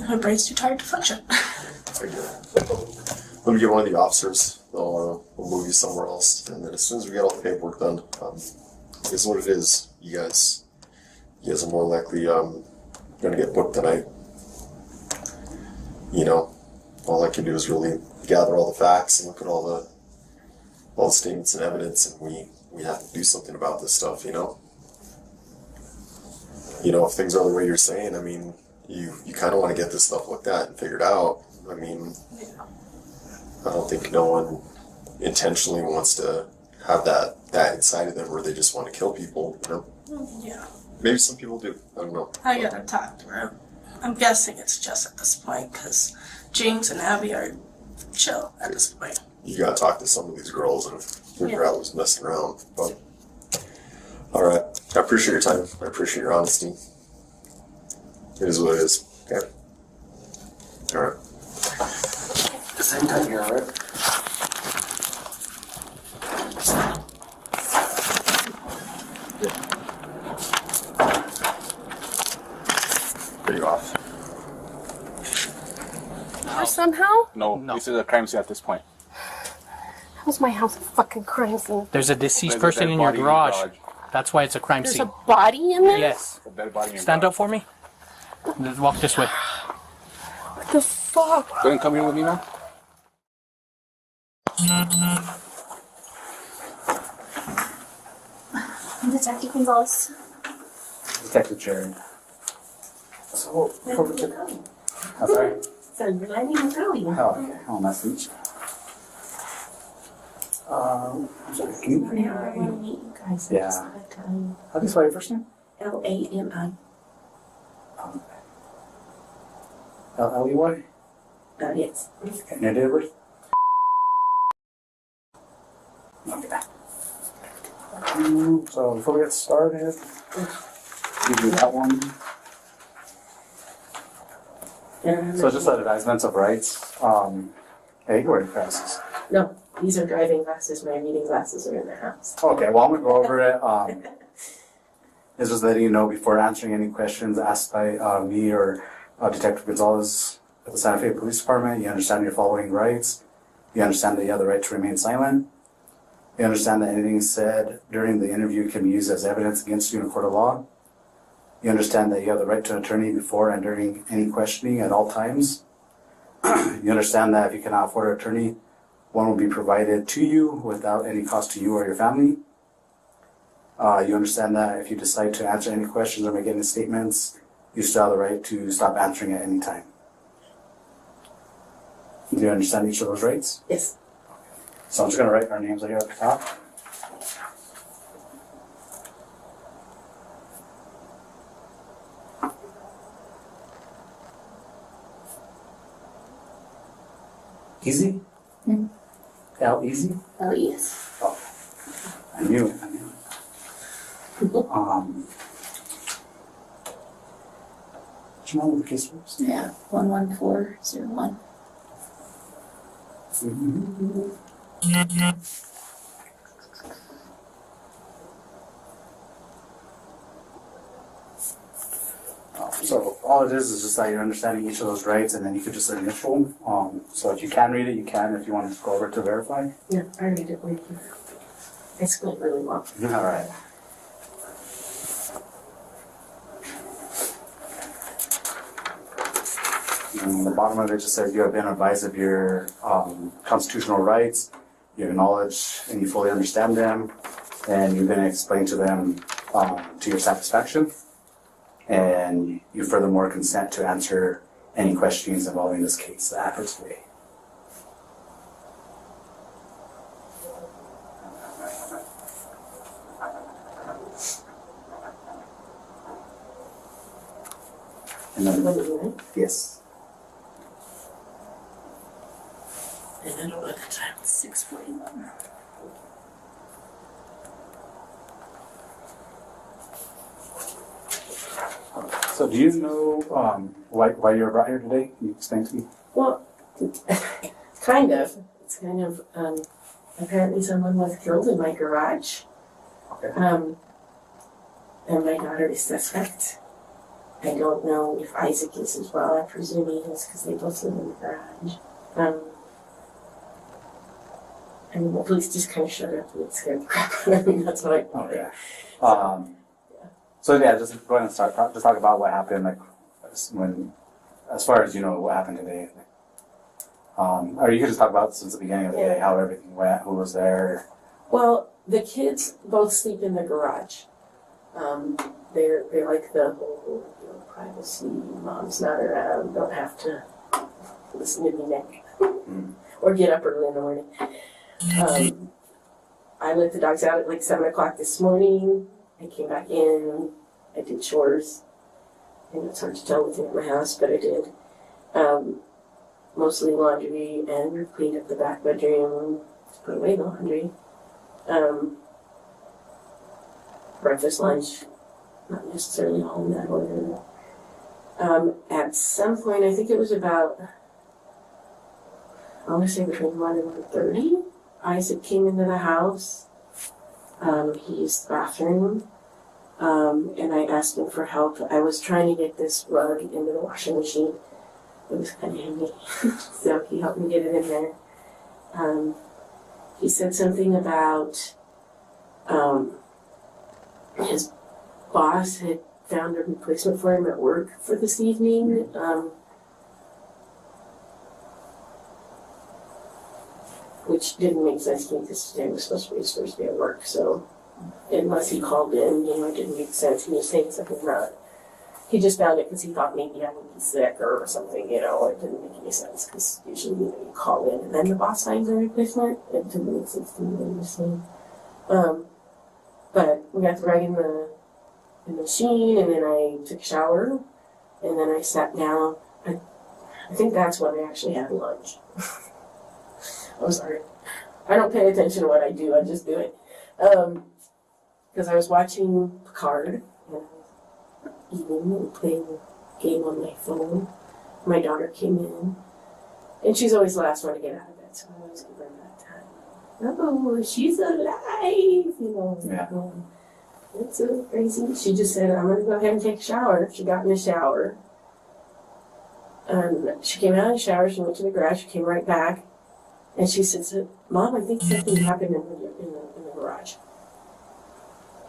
My brain's too tired to function.
I get it. Let me get one of the officers. We'll move you somewhere else, and then as soon as we get all the paperwork done, this is what it is. You guys are more likely gonna get booked tonight. All I can do is really gather all the facts and look at all the statements and evidence, and we have to do something about this stuff. If things are the way you're saying, I mean, you kind of want to get this stuff looked at and figured out. I mean, I don't think no one intentionally wants to have that inside of them where they just want to kill people,
Yeah.
Maybe some people do. I don't know.
I gotta talk to her. I'm guessing it's just at this point, because James and Abby are chill at this point.
You gotta talk to some of these girls and figure out what's messing around. But, alright. I appreciate your time. I appreciate your honesty. It is what it is. Okay? Alright.
The same time here, right?
There you off.
Or somehow?
No, this is a crime scene at this point.
How's my house a fucking crime scene?
There's a deceased
There's a
person
dead
in your
body
garage. That's why it's a crime
There's
scene.
a body in there?
Yes.
A dead body in your
Stand
garage.
up for me. Let's walk this way.
What the fuck?
Go ahead and come here with me now.
Detective Gonzalez.
Detective Jerry. So, I'm sorry.
So you're letting McCulley.
Oh, okay. Oh, nice to meet you. I'm sorry, can you
Now I want to meet you guys.
Yeah. How do you spell your first name?
Lami.
L-E-Y?
Yes.
And your date of birth? Okay. So before we get started, give you that one. So just advancements of rights. Hey, you wearing glasses.
No, these are driving glasses. My reading glasses are in the house.
Okay, well I'm gonna go over it. It's just letting you know before answering any questions asked by me or Detective Gonzalez at the Santa Fe Police Department. You understand your following rights. You understand that you have the right to remain silent. You understand that anything said during the interview can be used as evidence against you in a court of law. You understand that you have the right to an attorney before and during any questioning at all times. You understand that if you cannot afford an attorney, one will be provided to you without any cost to you or your family. You understand that if you decide to answer any questions or make any statements, you still have the right to stop answering at any time. Do you understand each of those rights?
Yes.
So I'm just going to write our names here at the top. Easy?
Mm-hmm.
Easy?
Oh, yes.
Oh, I knew it. Do you know what the case was?
Yeah. 11401.
So all it is just that you're understanding each of those rights, and then you could just initial them. So if you can read it, you can. If you want to go over to verify.
Yeah, I read it with you. I split really well.
All right. And the bottom of it just says you have been advised of your constitutional rights. You acknowledge and you fully understand them, and you've been explained to them to your satisfaction. And you furthermore consent to answer any questions involving this case that happened today. And then,
What do you mean?
yes.
And I don't know the time. It's 6:41.
So do you know why you're brought here today? Can you explain to me?
Well, kind of. It's kind of, apparently someone was killed in my garage.
Okay.
And my daughter is suspect. I don't know if Isaac is as well. I presume he is because they both live in the garage. And the police just kind of showed up and it scared the crap out of me. That's what I thought.
Okay. So yeah, just go ahead and start. Just talk about what happened, like as far as you know, what happened today. Or you could just talk about since the beginning of the day, how everything went, who was there.
Well, the kids both sleep in the garage. They're like the whole privacy. Mom's not around. Don't have to listen to me now, or get up early in the morning. I let the dogs out at like 7 o'clock this morning. I came back in. I did chores. And it's hard to tell within my house, but I did. Mostly laundry, and cleaned up the back bedroom. Put away the laundry. Breakfast, lunch, not necessarily all in that order. At some point, I think it was about, I want to say between 1 and 1:30, Isaac came into the house. He used the bathroom, and I asked him for help. I was trying to get this rug into the washing machine. It was kind of heavy, so he helped me get it in there. he said something about his boss had found a replacement for him at work for this evening. Which didn't make sense to me because today was supposed to be his first day at work. So unless he called in, it didn't make sense. He was saying something about it. He just found it because he thought maybe I would be sick or something, It didn't make any sense because usually, you call in and then the boss finds a replacement. It didn't make sense to me what he was saying. But we got to ride in the machine, and then I took a shower, and then I sat down. I think that's when I actually had lunch. I'm sorry. I don't pay attention to what I do. I just do it. Because I was watching Picard and eating and playing a game on my phone. My daughter came in, and she's always the last one to get out of bed, so I always give her that time. Oh, she's alive,
Yeah.
It's so crazy. She just said, I'm going to go ahead and take a shower. She got in the shower. She came out of the shower, she went to the garage, she came right back, and she said, Mom, I think something happened in the garage.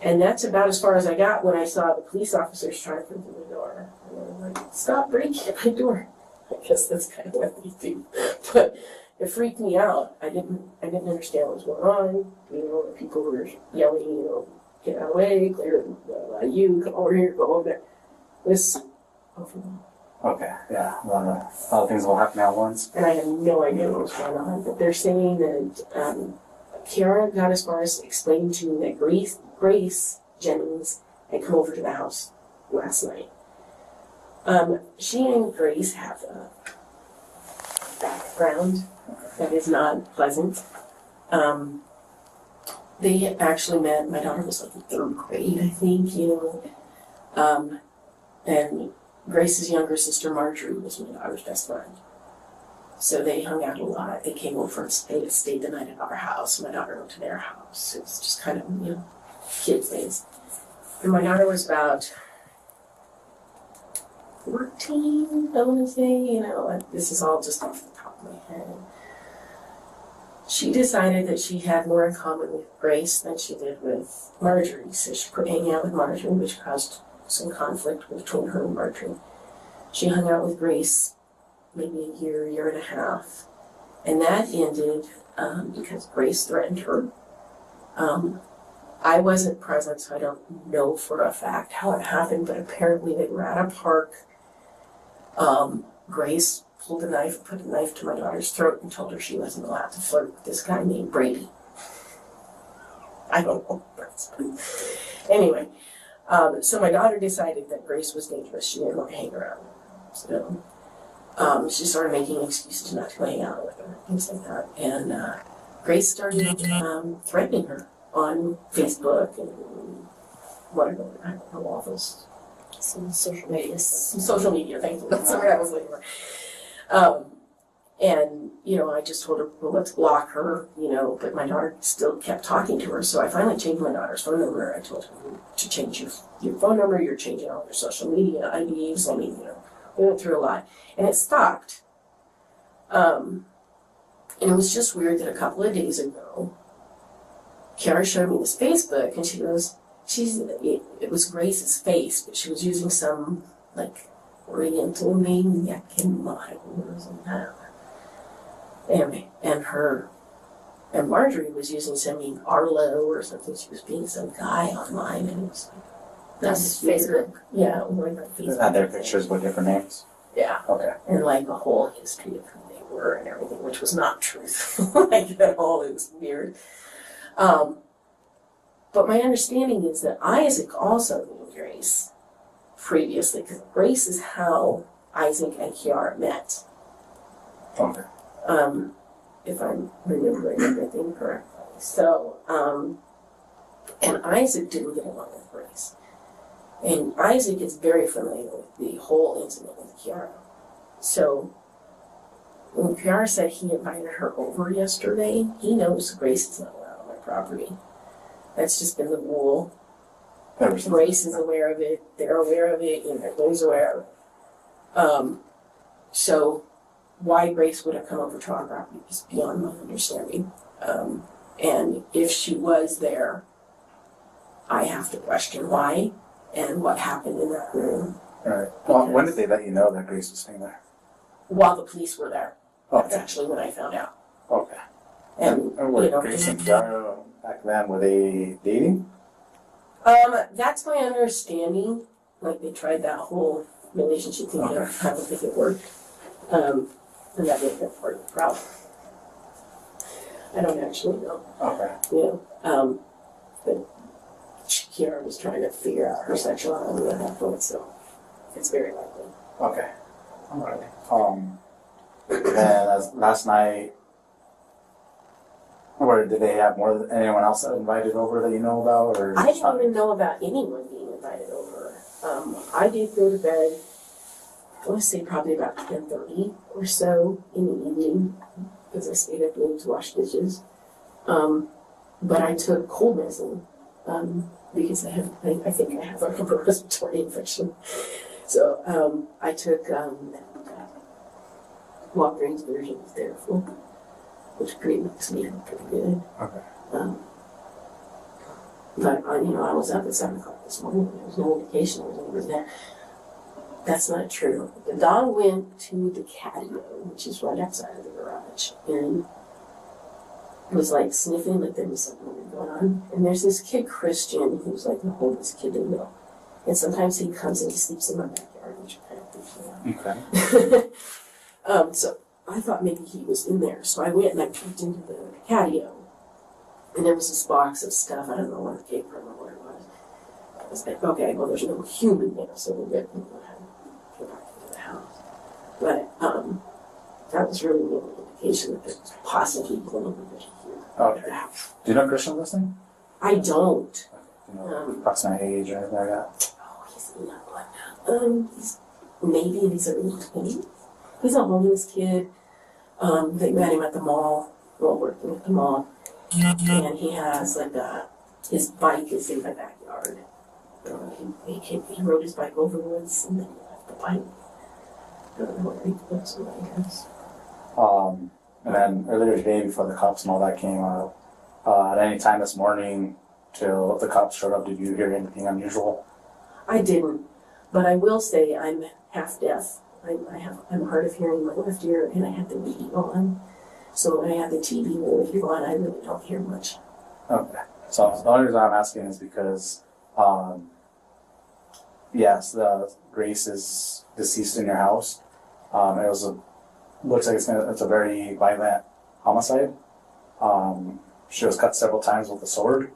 And that's about as far as I got when I saw the police officers trying to come through the door. And I was like, stop breaking at my door. I guess that's kind of what they do. But it freaked me out. I didn't understand what was going on. People were yelling, get out of the way, clear you, come over here, go over there. It was overwhelming.
Okay, yeah. A lot of things will happen at once.
And I have no idea what was going on. But they're saying that Kiara got as far as explaining to me that Grace Jennings had come over to the house last night. She and Grace have a background that is not pleasant. They had actually met, my daughter was like in 3rd grade, I think, and Grace's younger sister Marjorie was my daughter's best friend. So they hung out a lot. They came over and stayed the night at our house. My daughter went to their house. It was just kind of, kid things. And my daughter was about 14, I want to say, this is all just off the top of my head. She decided that she had more in common with Grace than she did with Marjorie. So she quit hanging out with Marjorie, which caused some conflict between her and Marjorie. She hung out with Grace maybe a year and a half. And that ended because Grace threatened her. I wasn't present, so I don't know for a fact how it happened, but apparently they were at a park. Grace pulled a knife, put a knife to my daughter's throat, and told her she wasn't allowed to flirt with this guy named Brady. I don't know. Anyway, so my daughter decided that Grace was dangerous. She didn't want to hang around. So she started making excuses not to hang out with her, things like that. And Grace started threatening her on Facebook and whatever, I don't know, all those.
Some social media.
Some social media, thank you. That's what I was looking for. And, I just told her, well, let's block her, but my daughter still kept talking to her. So I finally changed my daughter's phone number. I told her to change your phone number. You're changing all your social media IDs. I mean, we went through a lot. And it stopped. And it was just weird that a couple of days ago, Kiara showed me this Facebook, and she goes, it was Grace's face, but she was using some, Oriental name, Yakima, or something. Anyway, and Marjorie was using some name Arlo or something. She was being some guy online, and it was
That's Facebook.
Yeah, or Facebook.
Their pictures with different names?
Yeah.
Okay.
And a whole history of who they were and everything, which was not truthful. At all, it was weird. But my understanding is that Isaac also knew Grace previously, because Grace is how Isaac and Kiara met.
Okay.
If I'm remembering everything correctly. So, and Isaac didn't get along with Grace. And Isaac is very familiar with the whole incident with Kiara. So, when Kiara said he invited her over yesterday, he knows Grace is not allowed on my property. That's just been the rule. Grace is aware of it, they're aware of it, and everybody's aware of it. So, why Grace would have come over to our property is beyond my understanding. And if she was there, I have to question why and what happened in that room
Right. Well, when did they let you know that Grace was staying there?
while the police were there. That's
Okay.
actually when I found out.
Okay.
And,
Were
you know,
Grace and Kiara back then, were they dating?
that's my understanding. Like, they tried that whole relationship thing,
Okay.
I don't think it worked. And that may have been part of the problem. I don't actually know.
Okay.
You know, but Kiara was trying to figure out her sexuality at that point, so it's very likely.
Okay. Alright. Then last night, or did they have anyone else that invited over that you know about, or?
I didn't even know about anyone being invited over. I did go to bed, I want to say probably about 10:30 or so in the evening, because I stayed up late to wash dishes. But I took cold medicine, because I think I have a upper respiratory infection. So I took Walgreens version of Theraflu, which makes me feel pretty good.
Okay.
But you know, I was up at 7 o'clock this morning. There was no indication there was anybody there. That's not true. The dog went to the catio, which is right outside of the garage, and was like sniffing like there was something weird going on. And there's this kid Christian who's like the oldest kid they know, and sometimes he comes and he sleeps in my backyard, which kind of freaks me out.
Okay.
So I thought maybe he was in there, so I went and I peeked into the catio, and there was this box of stuff. I don't know what it came from or what it was. I was like, okay, well, there's no human there, so we're good. We'll go ahead and go back into the house. But that was really the only indication that there was possibly going to be here
Okay.
at the house.
Do you know Christian listening?
I don't.
Do you know approximate age or anything like that?
Oh, he's not like that. He's maybe in his early 20s. He's a homeless kid. They met him at the mall, while working at the mall. And he has like his bike is in my backyard. He rode his bike over once and then he left the bike. I don't know where he lives, I guess.
And then earlier today, before the cops and all that came out, at any time this morning till the cops showed up, did you hear anything unusual?
I didn't, but I will say I'm half deaf. I'm hard of hearing in my left ear, and I have the radio on. So when I have the TV radio on, I really don't hear much.
Okay. So the only reason I'm asking is because, yes, the Grace is deceased in your house. Looks like it's a very violent homicide. She was cut several times with a sword.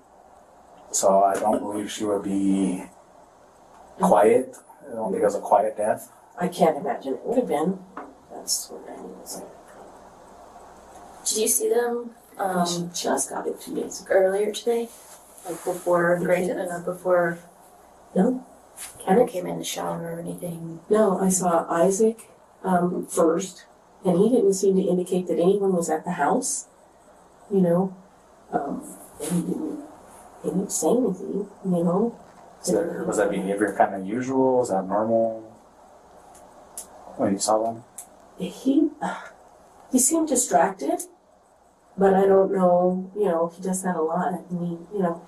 So I don't believe she would be quiet. I don't think it was a quiet death.
I can't imagine it would have been. That's what I mean. It's like,
Did you see them
she just got it 2 days ago.
earlier today? Like before Grace, before
No?
Kiara came in the shower or anything?
No, I saw Isaac first, and he didn't seem to indicate that anyone was at the house, you know. And he didn't say anything, you know.
Was that behavior kind of usual? Was that normal when you saw them?
He seemed distracted, but I don't know, you know, he does that a lot. I mean, you know,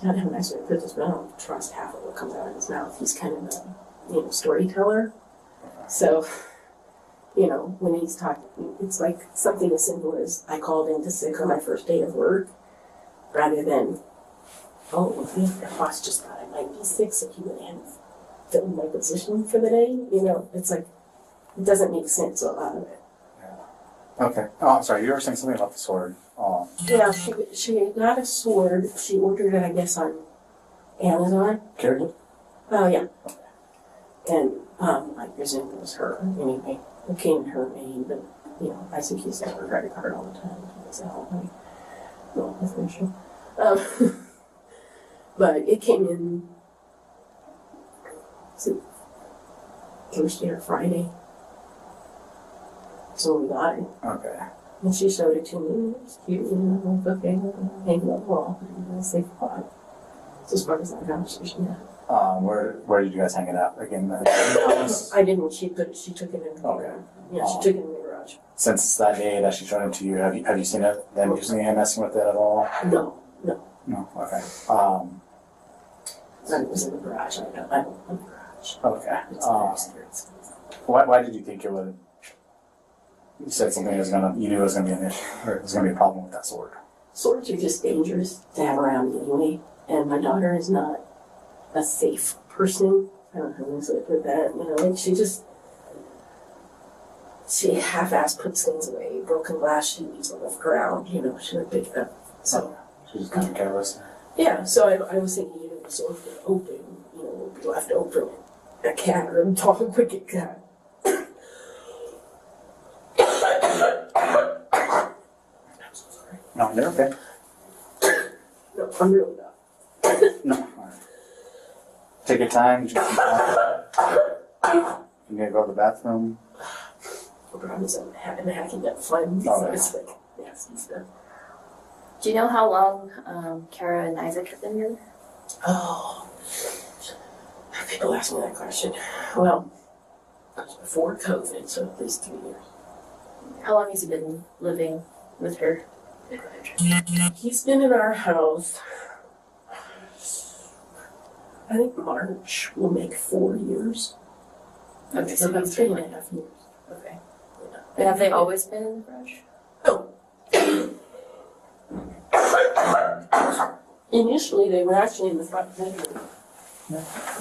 I don't have a nice way to put this, but I don't trust half of what comes out of his mouth. He's kind of a, you know, storyteller. So, you know, when he's talking, it's like something as simple as I called in to sick on my first day of work, rather than, oh, the boss just thought I might be sick, so he went ahead and filled my position for the day. You know, it's like, it doesn't make sense, a lot of it.
Okay. Oh, I'm sorry. You were saying something about the sword. Oh.
Yeah, she got a sword. She ordered it, I guess, on Amazon.
Kiara?
Oh, yeah. And I presume it was her. Anyway, it came in her name, but, you know, I think he's got her credit card all the time. That's how I go with her show. But it came in, was it Thursday or Friday? So we got it.
Okay.
And she showed it to me. It was cute, you know, like, okay, hang it on the wall. And I safe spot. It's as far as that conversation had.
Where did you guys hang it out? Like in the house?
I didn't. She took it in the
Okay.
garage. Yeah, she took it in the garage. garage.
Since that day that she showed it to you, have you seen it? Them using it and messing with it at all?
No.
No. Okay.
It was in the garage. I don't know the garage.
Okay.
It's upstairs.
Why did you think it would? You said something you knew it was gonna be an issue, or it was gonna be a problem with that sword.
Swords are just dangerous to have around anyway, and my daughter is not a safe person. I don't know how to put that. Like she half-ass puts things away. Broken glass she leaves on the ground. She would pick it up. So
She's just kind of careless.
yeah. So I was thinking, the sword would open. Would be left open. A cat or a tall, wicked cat. I'm so sorry.
No, you're okay.
No, I'm really not.
No. All right. Take your time. You gonna go to the bathroom?
The problem is I'm hacking up fun.
Oh,
So
yeah.
it's like nasty stuff.
Do you know how long Kiara and Isaac have been here?
Oh, people ask me that question. Well, it was before COVID, so at least 3 years.
How long has he been living with her?
He's been in our house. I think March will make 4 years.
Okay,
So about 3.5 years.
Okay. And have they always been in the garage?
No. Initially, they were actually in the front bedroom.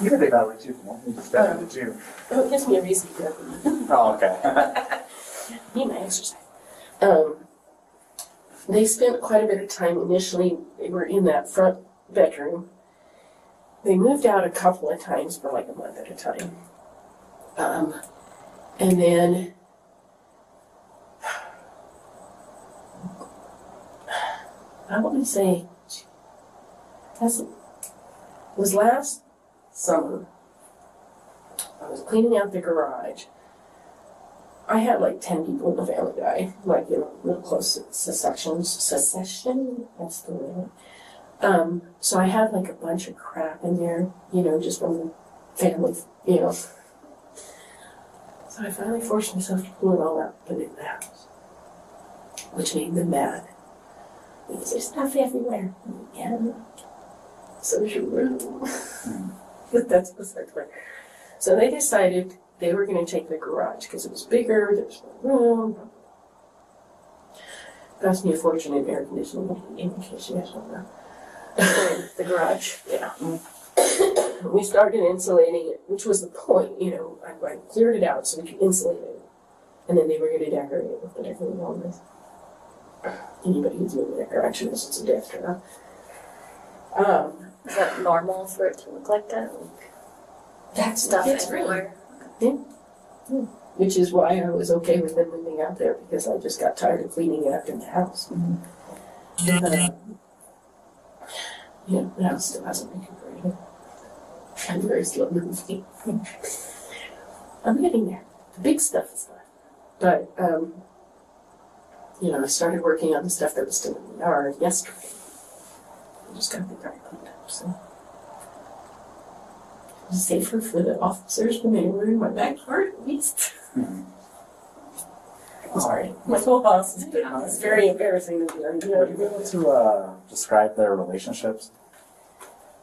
You can take that way too. You just got it too.
Oh, it gives me a reason to get up and
Oh, okay.
need my exercise. They spent quite a bit of time initially. They were in that front bedroom. They moved out a couple of times for like a month at a time. And then I want to say it was last summer. I was cleaning out the garage. I had like 10 people in the family die, like real close secession, that's the word. So I had like a bunch of crap in there, just from the family, So I finally forced myself to pull it all out and put it in the house, which made them mad. Because there's stuff everywhere. Yeah. So there's your room. But that's beside the point. So they decided they were going to take the garage because it was bigger, there was more room. Cost me a fortune in air conditioning, in case you guys don't know.
The garage?
Yeah. We started insulating it, which was the point, I cleared it out so we could insulate it. And then they were going to decorate it with the decorating elements. Anybody who's moving that direction is it's a death trap.
Is that normal for it to look like that?
That's
Stuff
it's
everywhere?
Which is why I was okay with them moving out there, because I just got tired of cleaning it after the house. The house still hasn't recuperated. I'm very slow moving. I'm getting there. The big stuff is left. But, I started working on the stuff that was still in the yard yesterday. I just got the yard cleaned up, so. It was safer for the officers when they were in my backyard, at least. Sorry, my whole house is it's very embarrassing to do.
Would you be able to describe their relationships?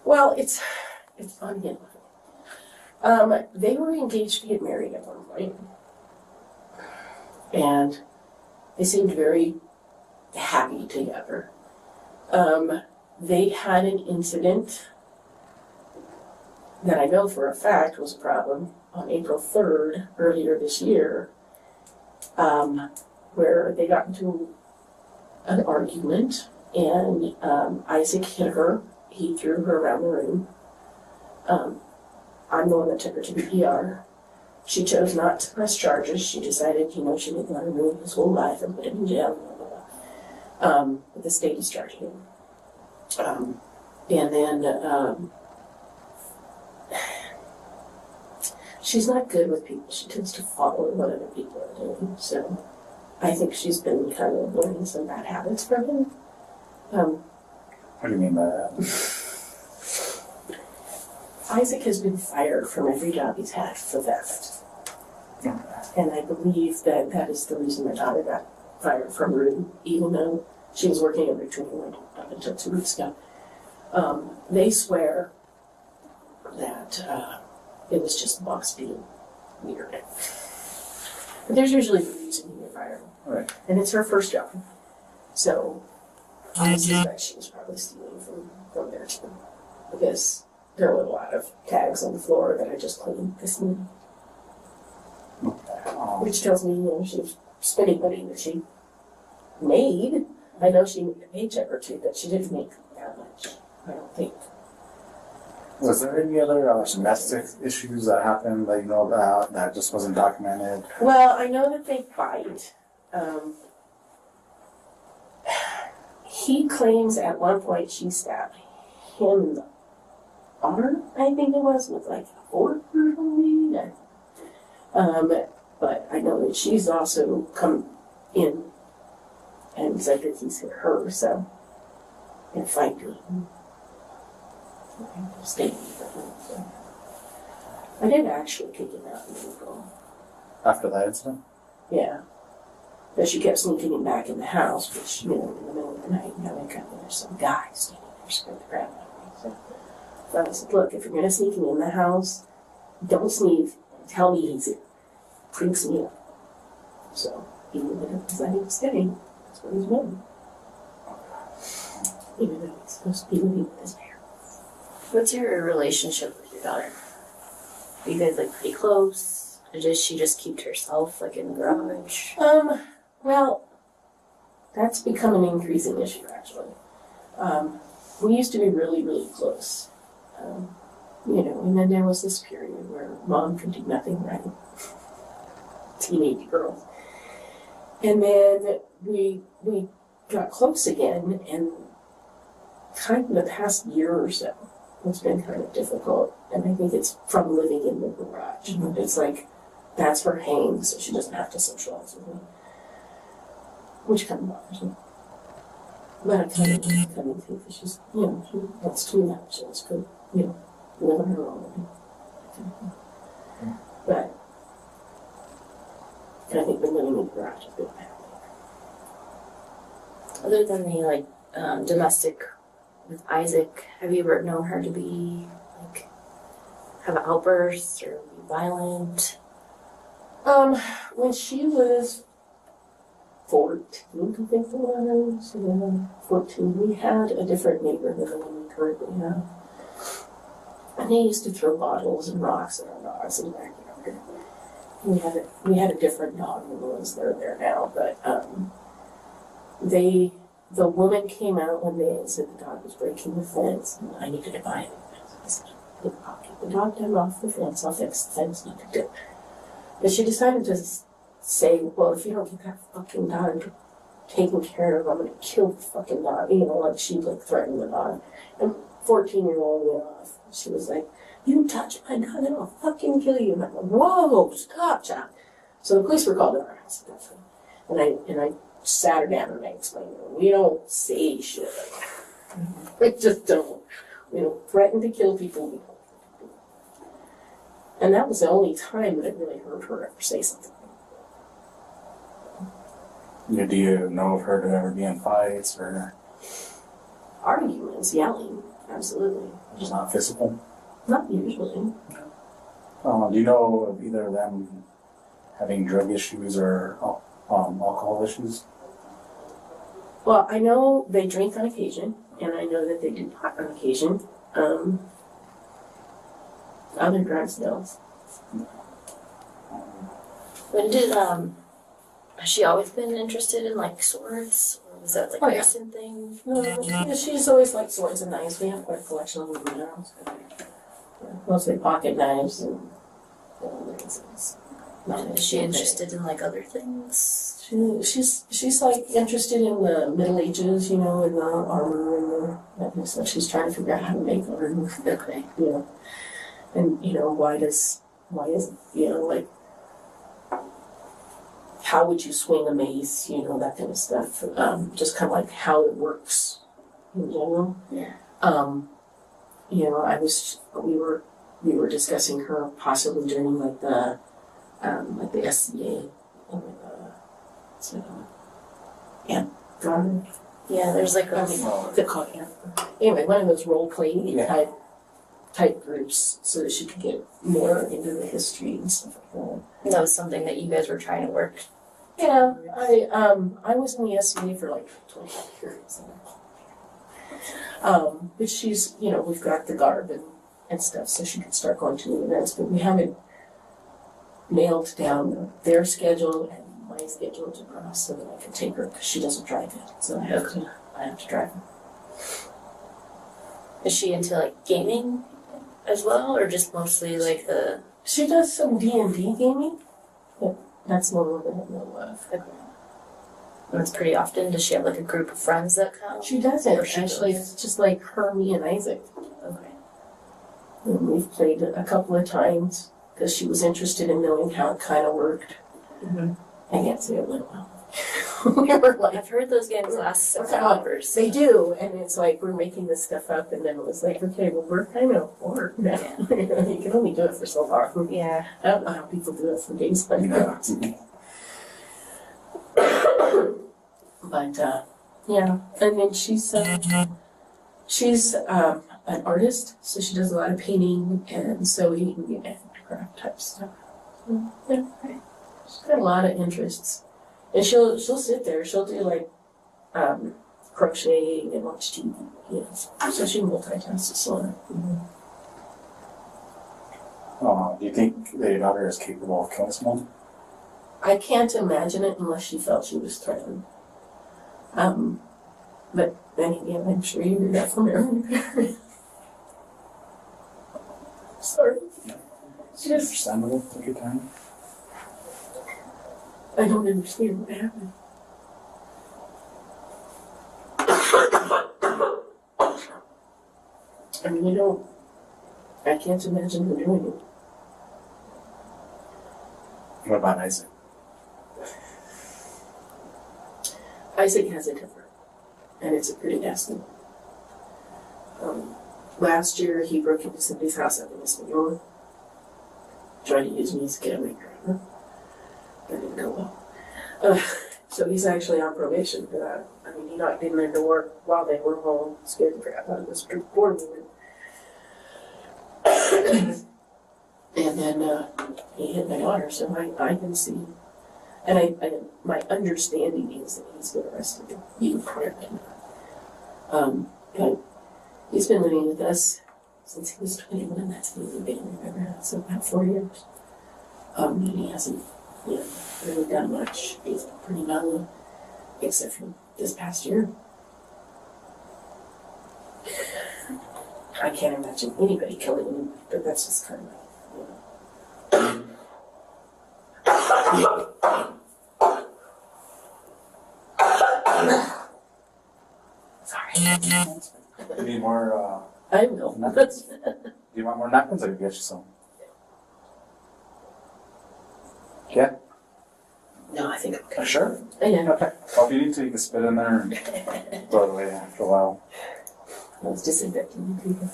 Well, it's unhinged. They were engaged to get married at one point, and they seemed very happy together. They had an incident that I know for a fact was a problem on April 3rd, earlier this year, where they got into an argument, and Isaac hit her. He threw her around the room. I'm the one that took her to the ER. She chose not to press charges. She decided, she didn't want to ruin his whole life and put him in jail. Blah, blah, blah. But the state is charging him. And then she's not good with people. She tends to follow what other people are doing. So I think she's been kind of learning some bad habits from him.
What do you mean by that?
Isaac has been fired from every job he's had for theft. And I believe that that is the reason my daughter got fired from room, even though she was working every 21 up until 2 weeks ago. They swear that it was just the boss being weird. But there's usually a reason you get fired.
Right.
And it's her first job. So I suspect she was probably stealing from there too. Because there were a lot of tags on the floor that I just cleaned this morning. Which tells me, she was spending money that she made. I know she made a paycheck or two, but she didn't make that much, I don't think.
Was there any other domestic issues that happened that you know about that just wasn't documented?
Well, I know that they fight. He claims at one point she stabbed him in the arm, I think it was, with like a fork or something. But I know that she's also come in and said that he's hit her, so in a fight. I did actually kick him out in April.
After that incident?
Yeah. But she kept sneaking him back in the house, which, in the middle of the night, I wake up and there's some guy standing there scared the crap out of me. So I said, look, if you're going to sneak him in the house, don't sneak. Tell me he's here. Freaks me out. So he ended up deciding to stay. That's what he's doing. Even though he's supposed to be living with his parents.
What's your relationship with your daughter? Are you guys pretty close? Or does she just keep to herself, in the garage?
Well, that's become an increasing issue, actually. We used to be really, really close. And then there was this period where mom could do nothing right. Teenage girl. And then we got close again, and kind of the past year or so, it's been kind of difficult. And I think it's from living in the garage. Mm-hmm. It's that's her hang, so she doesn't have to socialize with me. Which kind of bothers me. But I kind of think that she's, she wants to be that. She wants to, live on her own. But I think the living in the garage is good.
Other than the domestic with Isaac, have you ever known her to be have outbursts or be violent?
When she was 14, I think it was, 14, we had a different neighbor than the one we currently have. And they used to throw bottles and rocks at our dogs in the backyard. We had a different dog than the ones that are there now, but the woman came out one day and said the dog was breaking the fence, and I needed to buy it. I said, I'll get the dog down off the fence, I'll fix the fence, no big deal. But she decided to say, well, if you don't get that fucking dog taken care of, I'm going to kill the fucking dog. She threatened the dog. And 14-year-old went off. She was like, you touch my dog and I'll fucking kill you. And I'm like, whoa, stop, child. So the police were called to our house. And I sat her down and I explained to her, we don't say shit like that. We just don't. We don't threaten to kill people. We don't. And that was the only time that I really heard her ever say something.
Yeah, do you know of her to ever be in fights or?
Arguments, yelling, absolutely.
Just not physical?
Not usually.
Do you know of either of them having drug issues or alcohol issues?
Well, I know they drink on occasion, and I know that they do pot on occasion. Other drugs, no.
When did has she always been interested in swords, or was that a recent thing?
No, she's always liked swords and knives. We have quite a collection of them in the house. Mostly pocket knives and things.
Is she interested in other things?
She's interested in the Middle Ages, and the armor and that kind of stuff. She's trying to figure out how to make armor.
Okay.
And why is how would you swing a mace, that kind of stuff. Just kind of how it works in general.
Yeah.
We were discussing her possibly doing the like the SCA, and so, garden.
Yeah, there's like a
They're called anyway, one of those role playing
Yeah.
type groups, so that she could get more into the history and stuff like that.
that was something that you guys were trying to work.
Yeah, I was in the SCA for like 20 years. But she's, we've got the garb and stuff, so she can start going to the events, but we haven't nailed down their schedule and my schedule to cross so that I can take her, because she doesn't drive it, so I have to drive her.
Is she into like gaming as well, or just mostly like the?
She does some D&D gaming, but that's more than I know of.
And it's pretty often. Does she have like a group of friends that come?
She doesn't,
Or she
actually,
does?
it's just like her, me, and Isaac.
Okay.
And we've played it a couple of times, because she was interested in knowing how it kind of worked.
Mm-hmm.
I can't say it went well. We were like,
I've heard those games last several hours.
they do, and it's like we're making this stuff up, and then it was like, okay, well, we're kind of bored now. You can only do it for so long.
Yeah.
I don't know how people do it for days like that. But yeah, and then she's an artist, so she does a lot of painting and sewing and craft type stuff. So, yeah, she's got a lot of interests, and she'll sit there. She'll do like crocheting and watch TV. So she multitasks. So
Do you think that your daughter is capable of killing someone?
I can't imagine it unless she felt she was threatened. But then again, I'm sure you hear that from every parent. Sorry.
It's understandable. Take your time.
I don't understand what happened. I mean, I can't imagine her doing it.
What about Isaac?
Isaac has a temper, and it's a pretty nasty one. Last year, he broke into somebody's house up in Hispaniola, tried to use me as a getaway driver. That didn't go well. So he's actually on probation for that. I mean, he knocked in their door while they were home, scared the crap out of this poor woman. And then he hit my daughter, so I can see. And my understanding is that he's been arrested, even prior to that. But he's been living with us since he was 21. That's been been remember. So about 4 years. And he hasn't, really done much. He's pretty mellow, except for this past year. I can't imagine anybody killing him, but that's just kind of Sorry.
Do you need more,
I know.
napkins? Do you want more napkins, or can I get you some? Yeah?
No, I think I'm okay.
Sure?
Yeah,
Okay. Well, if you need to, you can spit in there and throw it away after a while.
I was disinfecting people.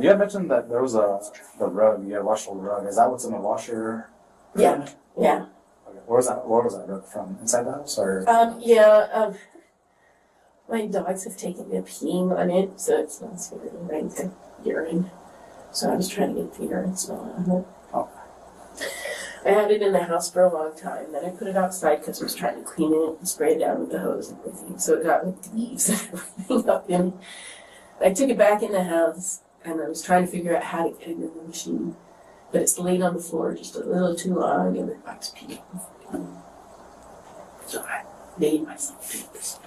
You had mentioned that there was the rug. You had washed the rug. Is that what's in the washer?
Yeah.
Okay. Where was that rug from? Inside the house, or?
My dogs have taken me peeing on it, so it's not very rank of urine. So I was trying to get the urine smell out of it.
Oh.
I had it in the house for a long time. Then I put it outside because I was trying to clean it and spray it down with the hose and everything. So it got like leaves and everything up in it. I took it back in the house and I was trying to figure out how to get it in the machine. But it's laid on the floor just a little too long and it got to pee. So I made myself do this.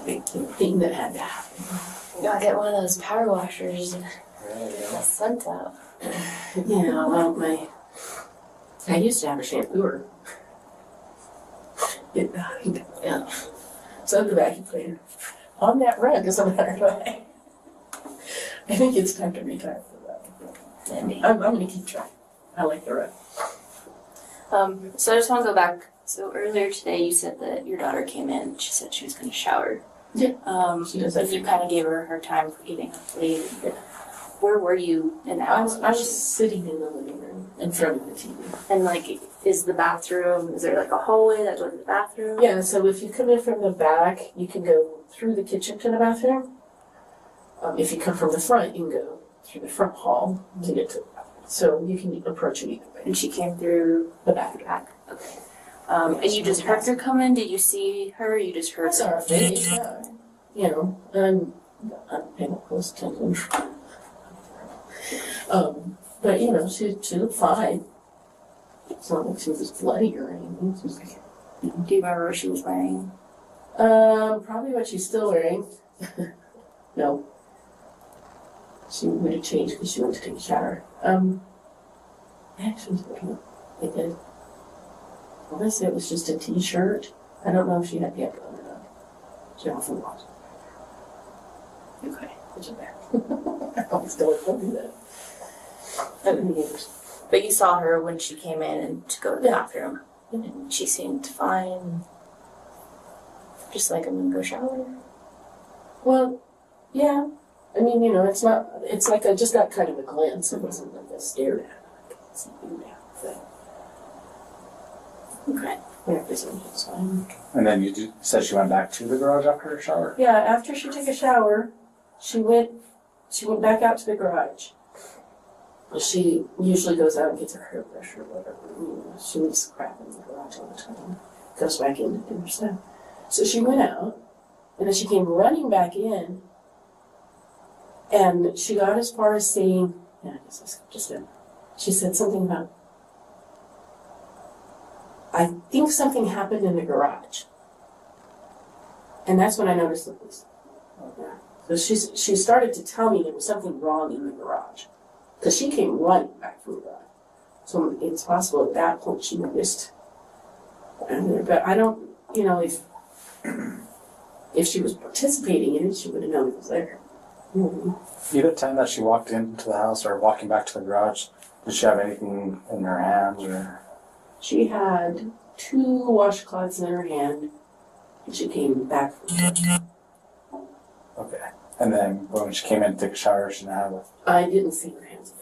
Big thing that had to happen.
You gotta get one of those power washers and get the scent out.
Yeah, well, I used to have a shampooer. It died.
Yeah.
So the vacuum cleaner on that rug, as a matter of fact. I think it's time to retire for that. I'm going to keep trying. I like the rug.
So I just want to go back. So earlier today, you said that your daughter came in. She said she was going to shower.
Yeah. She does that.
And you kind of gave her time for getting up late. where were you in the
I
house?
was sitting in the living room in front of the TV.
And like, is the bathroom, is there like a hallway that goes to the bathroom?
Yeah, so if you come in from the back, you can go through the kitchen to the bathroom. If you come from the front, you can go through the front hall to get to the bathroom. So you can approach it either way.
And she came through
The back.
back. Okay. And you just heard her come in? Did you see her? Or you just heard
I saw her face, yeah. You know, I'm paying close attention. But you know, she looked fine. It's not like she was bloody or anything. She was like,
Do you remember what she was wearing?
probably what she's still wearing. No. She would have changed because she went to take a shower. Actually, it did. I want to say it was just a t-shirt. I don't know if she had the upper on or not. She often was.
Okay.
Which is bad. I always don't do that. I didn't use.
But you saw her when she came in and to go to the bathroom. And she seemed fine. Just like I'm gonna go shower.
Well, yeah. I mean, you know, it's like I just got kind of a glance. It wasn't like I stared at her. I can't see you now thing.
Okay.
Yeah, everything's fine.
And then you said she went back to the garage after her shower?
Yeah, after she took a shower, she went back out to the garage. She usually goes out and gets her hairbrush or whatever. You know, she leaves crap in the garage all the time. Goes back in to do her stuff. So she went out, and then she came running back in, and she got as far as saying, yeah, I guess I skipped just in. She said something about, I think something happened in the garage. And that's when I noticed the police. So she started to tell me there was something wrong in the garage. Because she came running back from the garage. So it's possible at that point she noticed. But I don't, you know, if she was participating in it, she would have known it was there. Mm-hmm.
Either time that she walked into the house or walking back to the garage, did she have anything in her hands or?
She had 2 washcloths in her hand, and she came back from the
Okay. And then when she came in to take a shower, she didn't have it.
I didn't see her hands.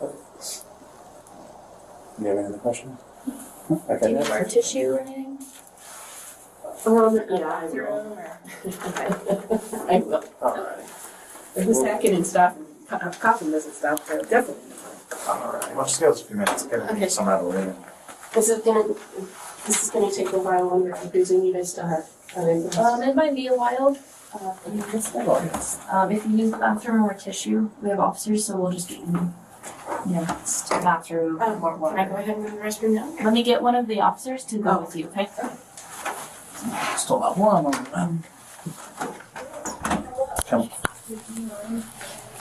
Do you have any other questions?
Do
Okay.
you need more tissue or anything?
Yeah, I
Through
will.
them or?
I will.
Alright.
If the stacking and stuff, coughing doesn't stop, so definitely.
Alright. Well, just give us a few minutes. Get
Okay.
some out of the way.
This is gonna take a while longer. I'm presuming you guys still have other things.
It might be a while. If you use the bathroom or tissue, we have officers, so we'll just get you, to the bathroom. More
Can I go ahead and go to the restroom now?
Let me get one of the officers to go with you, okay?
Still not warm. Come.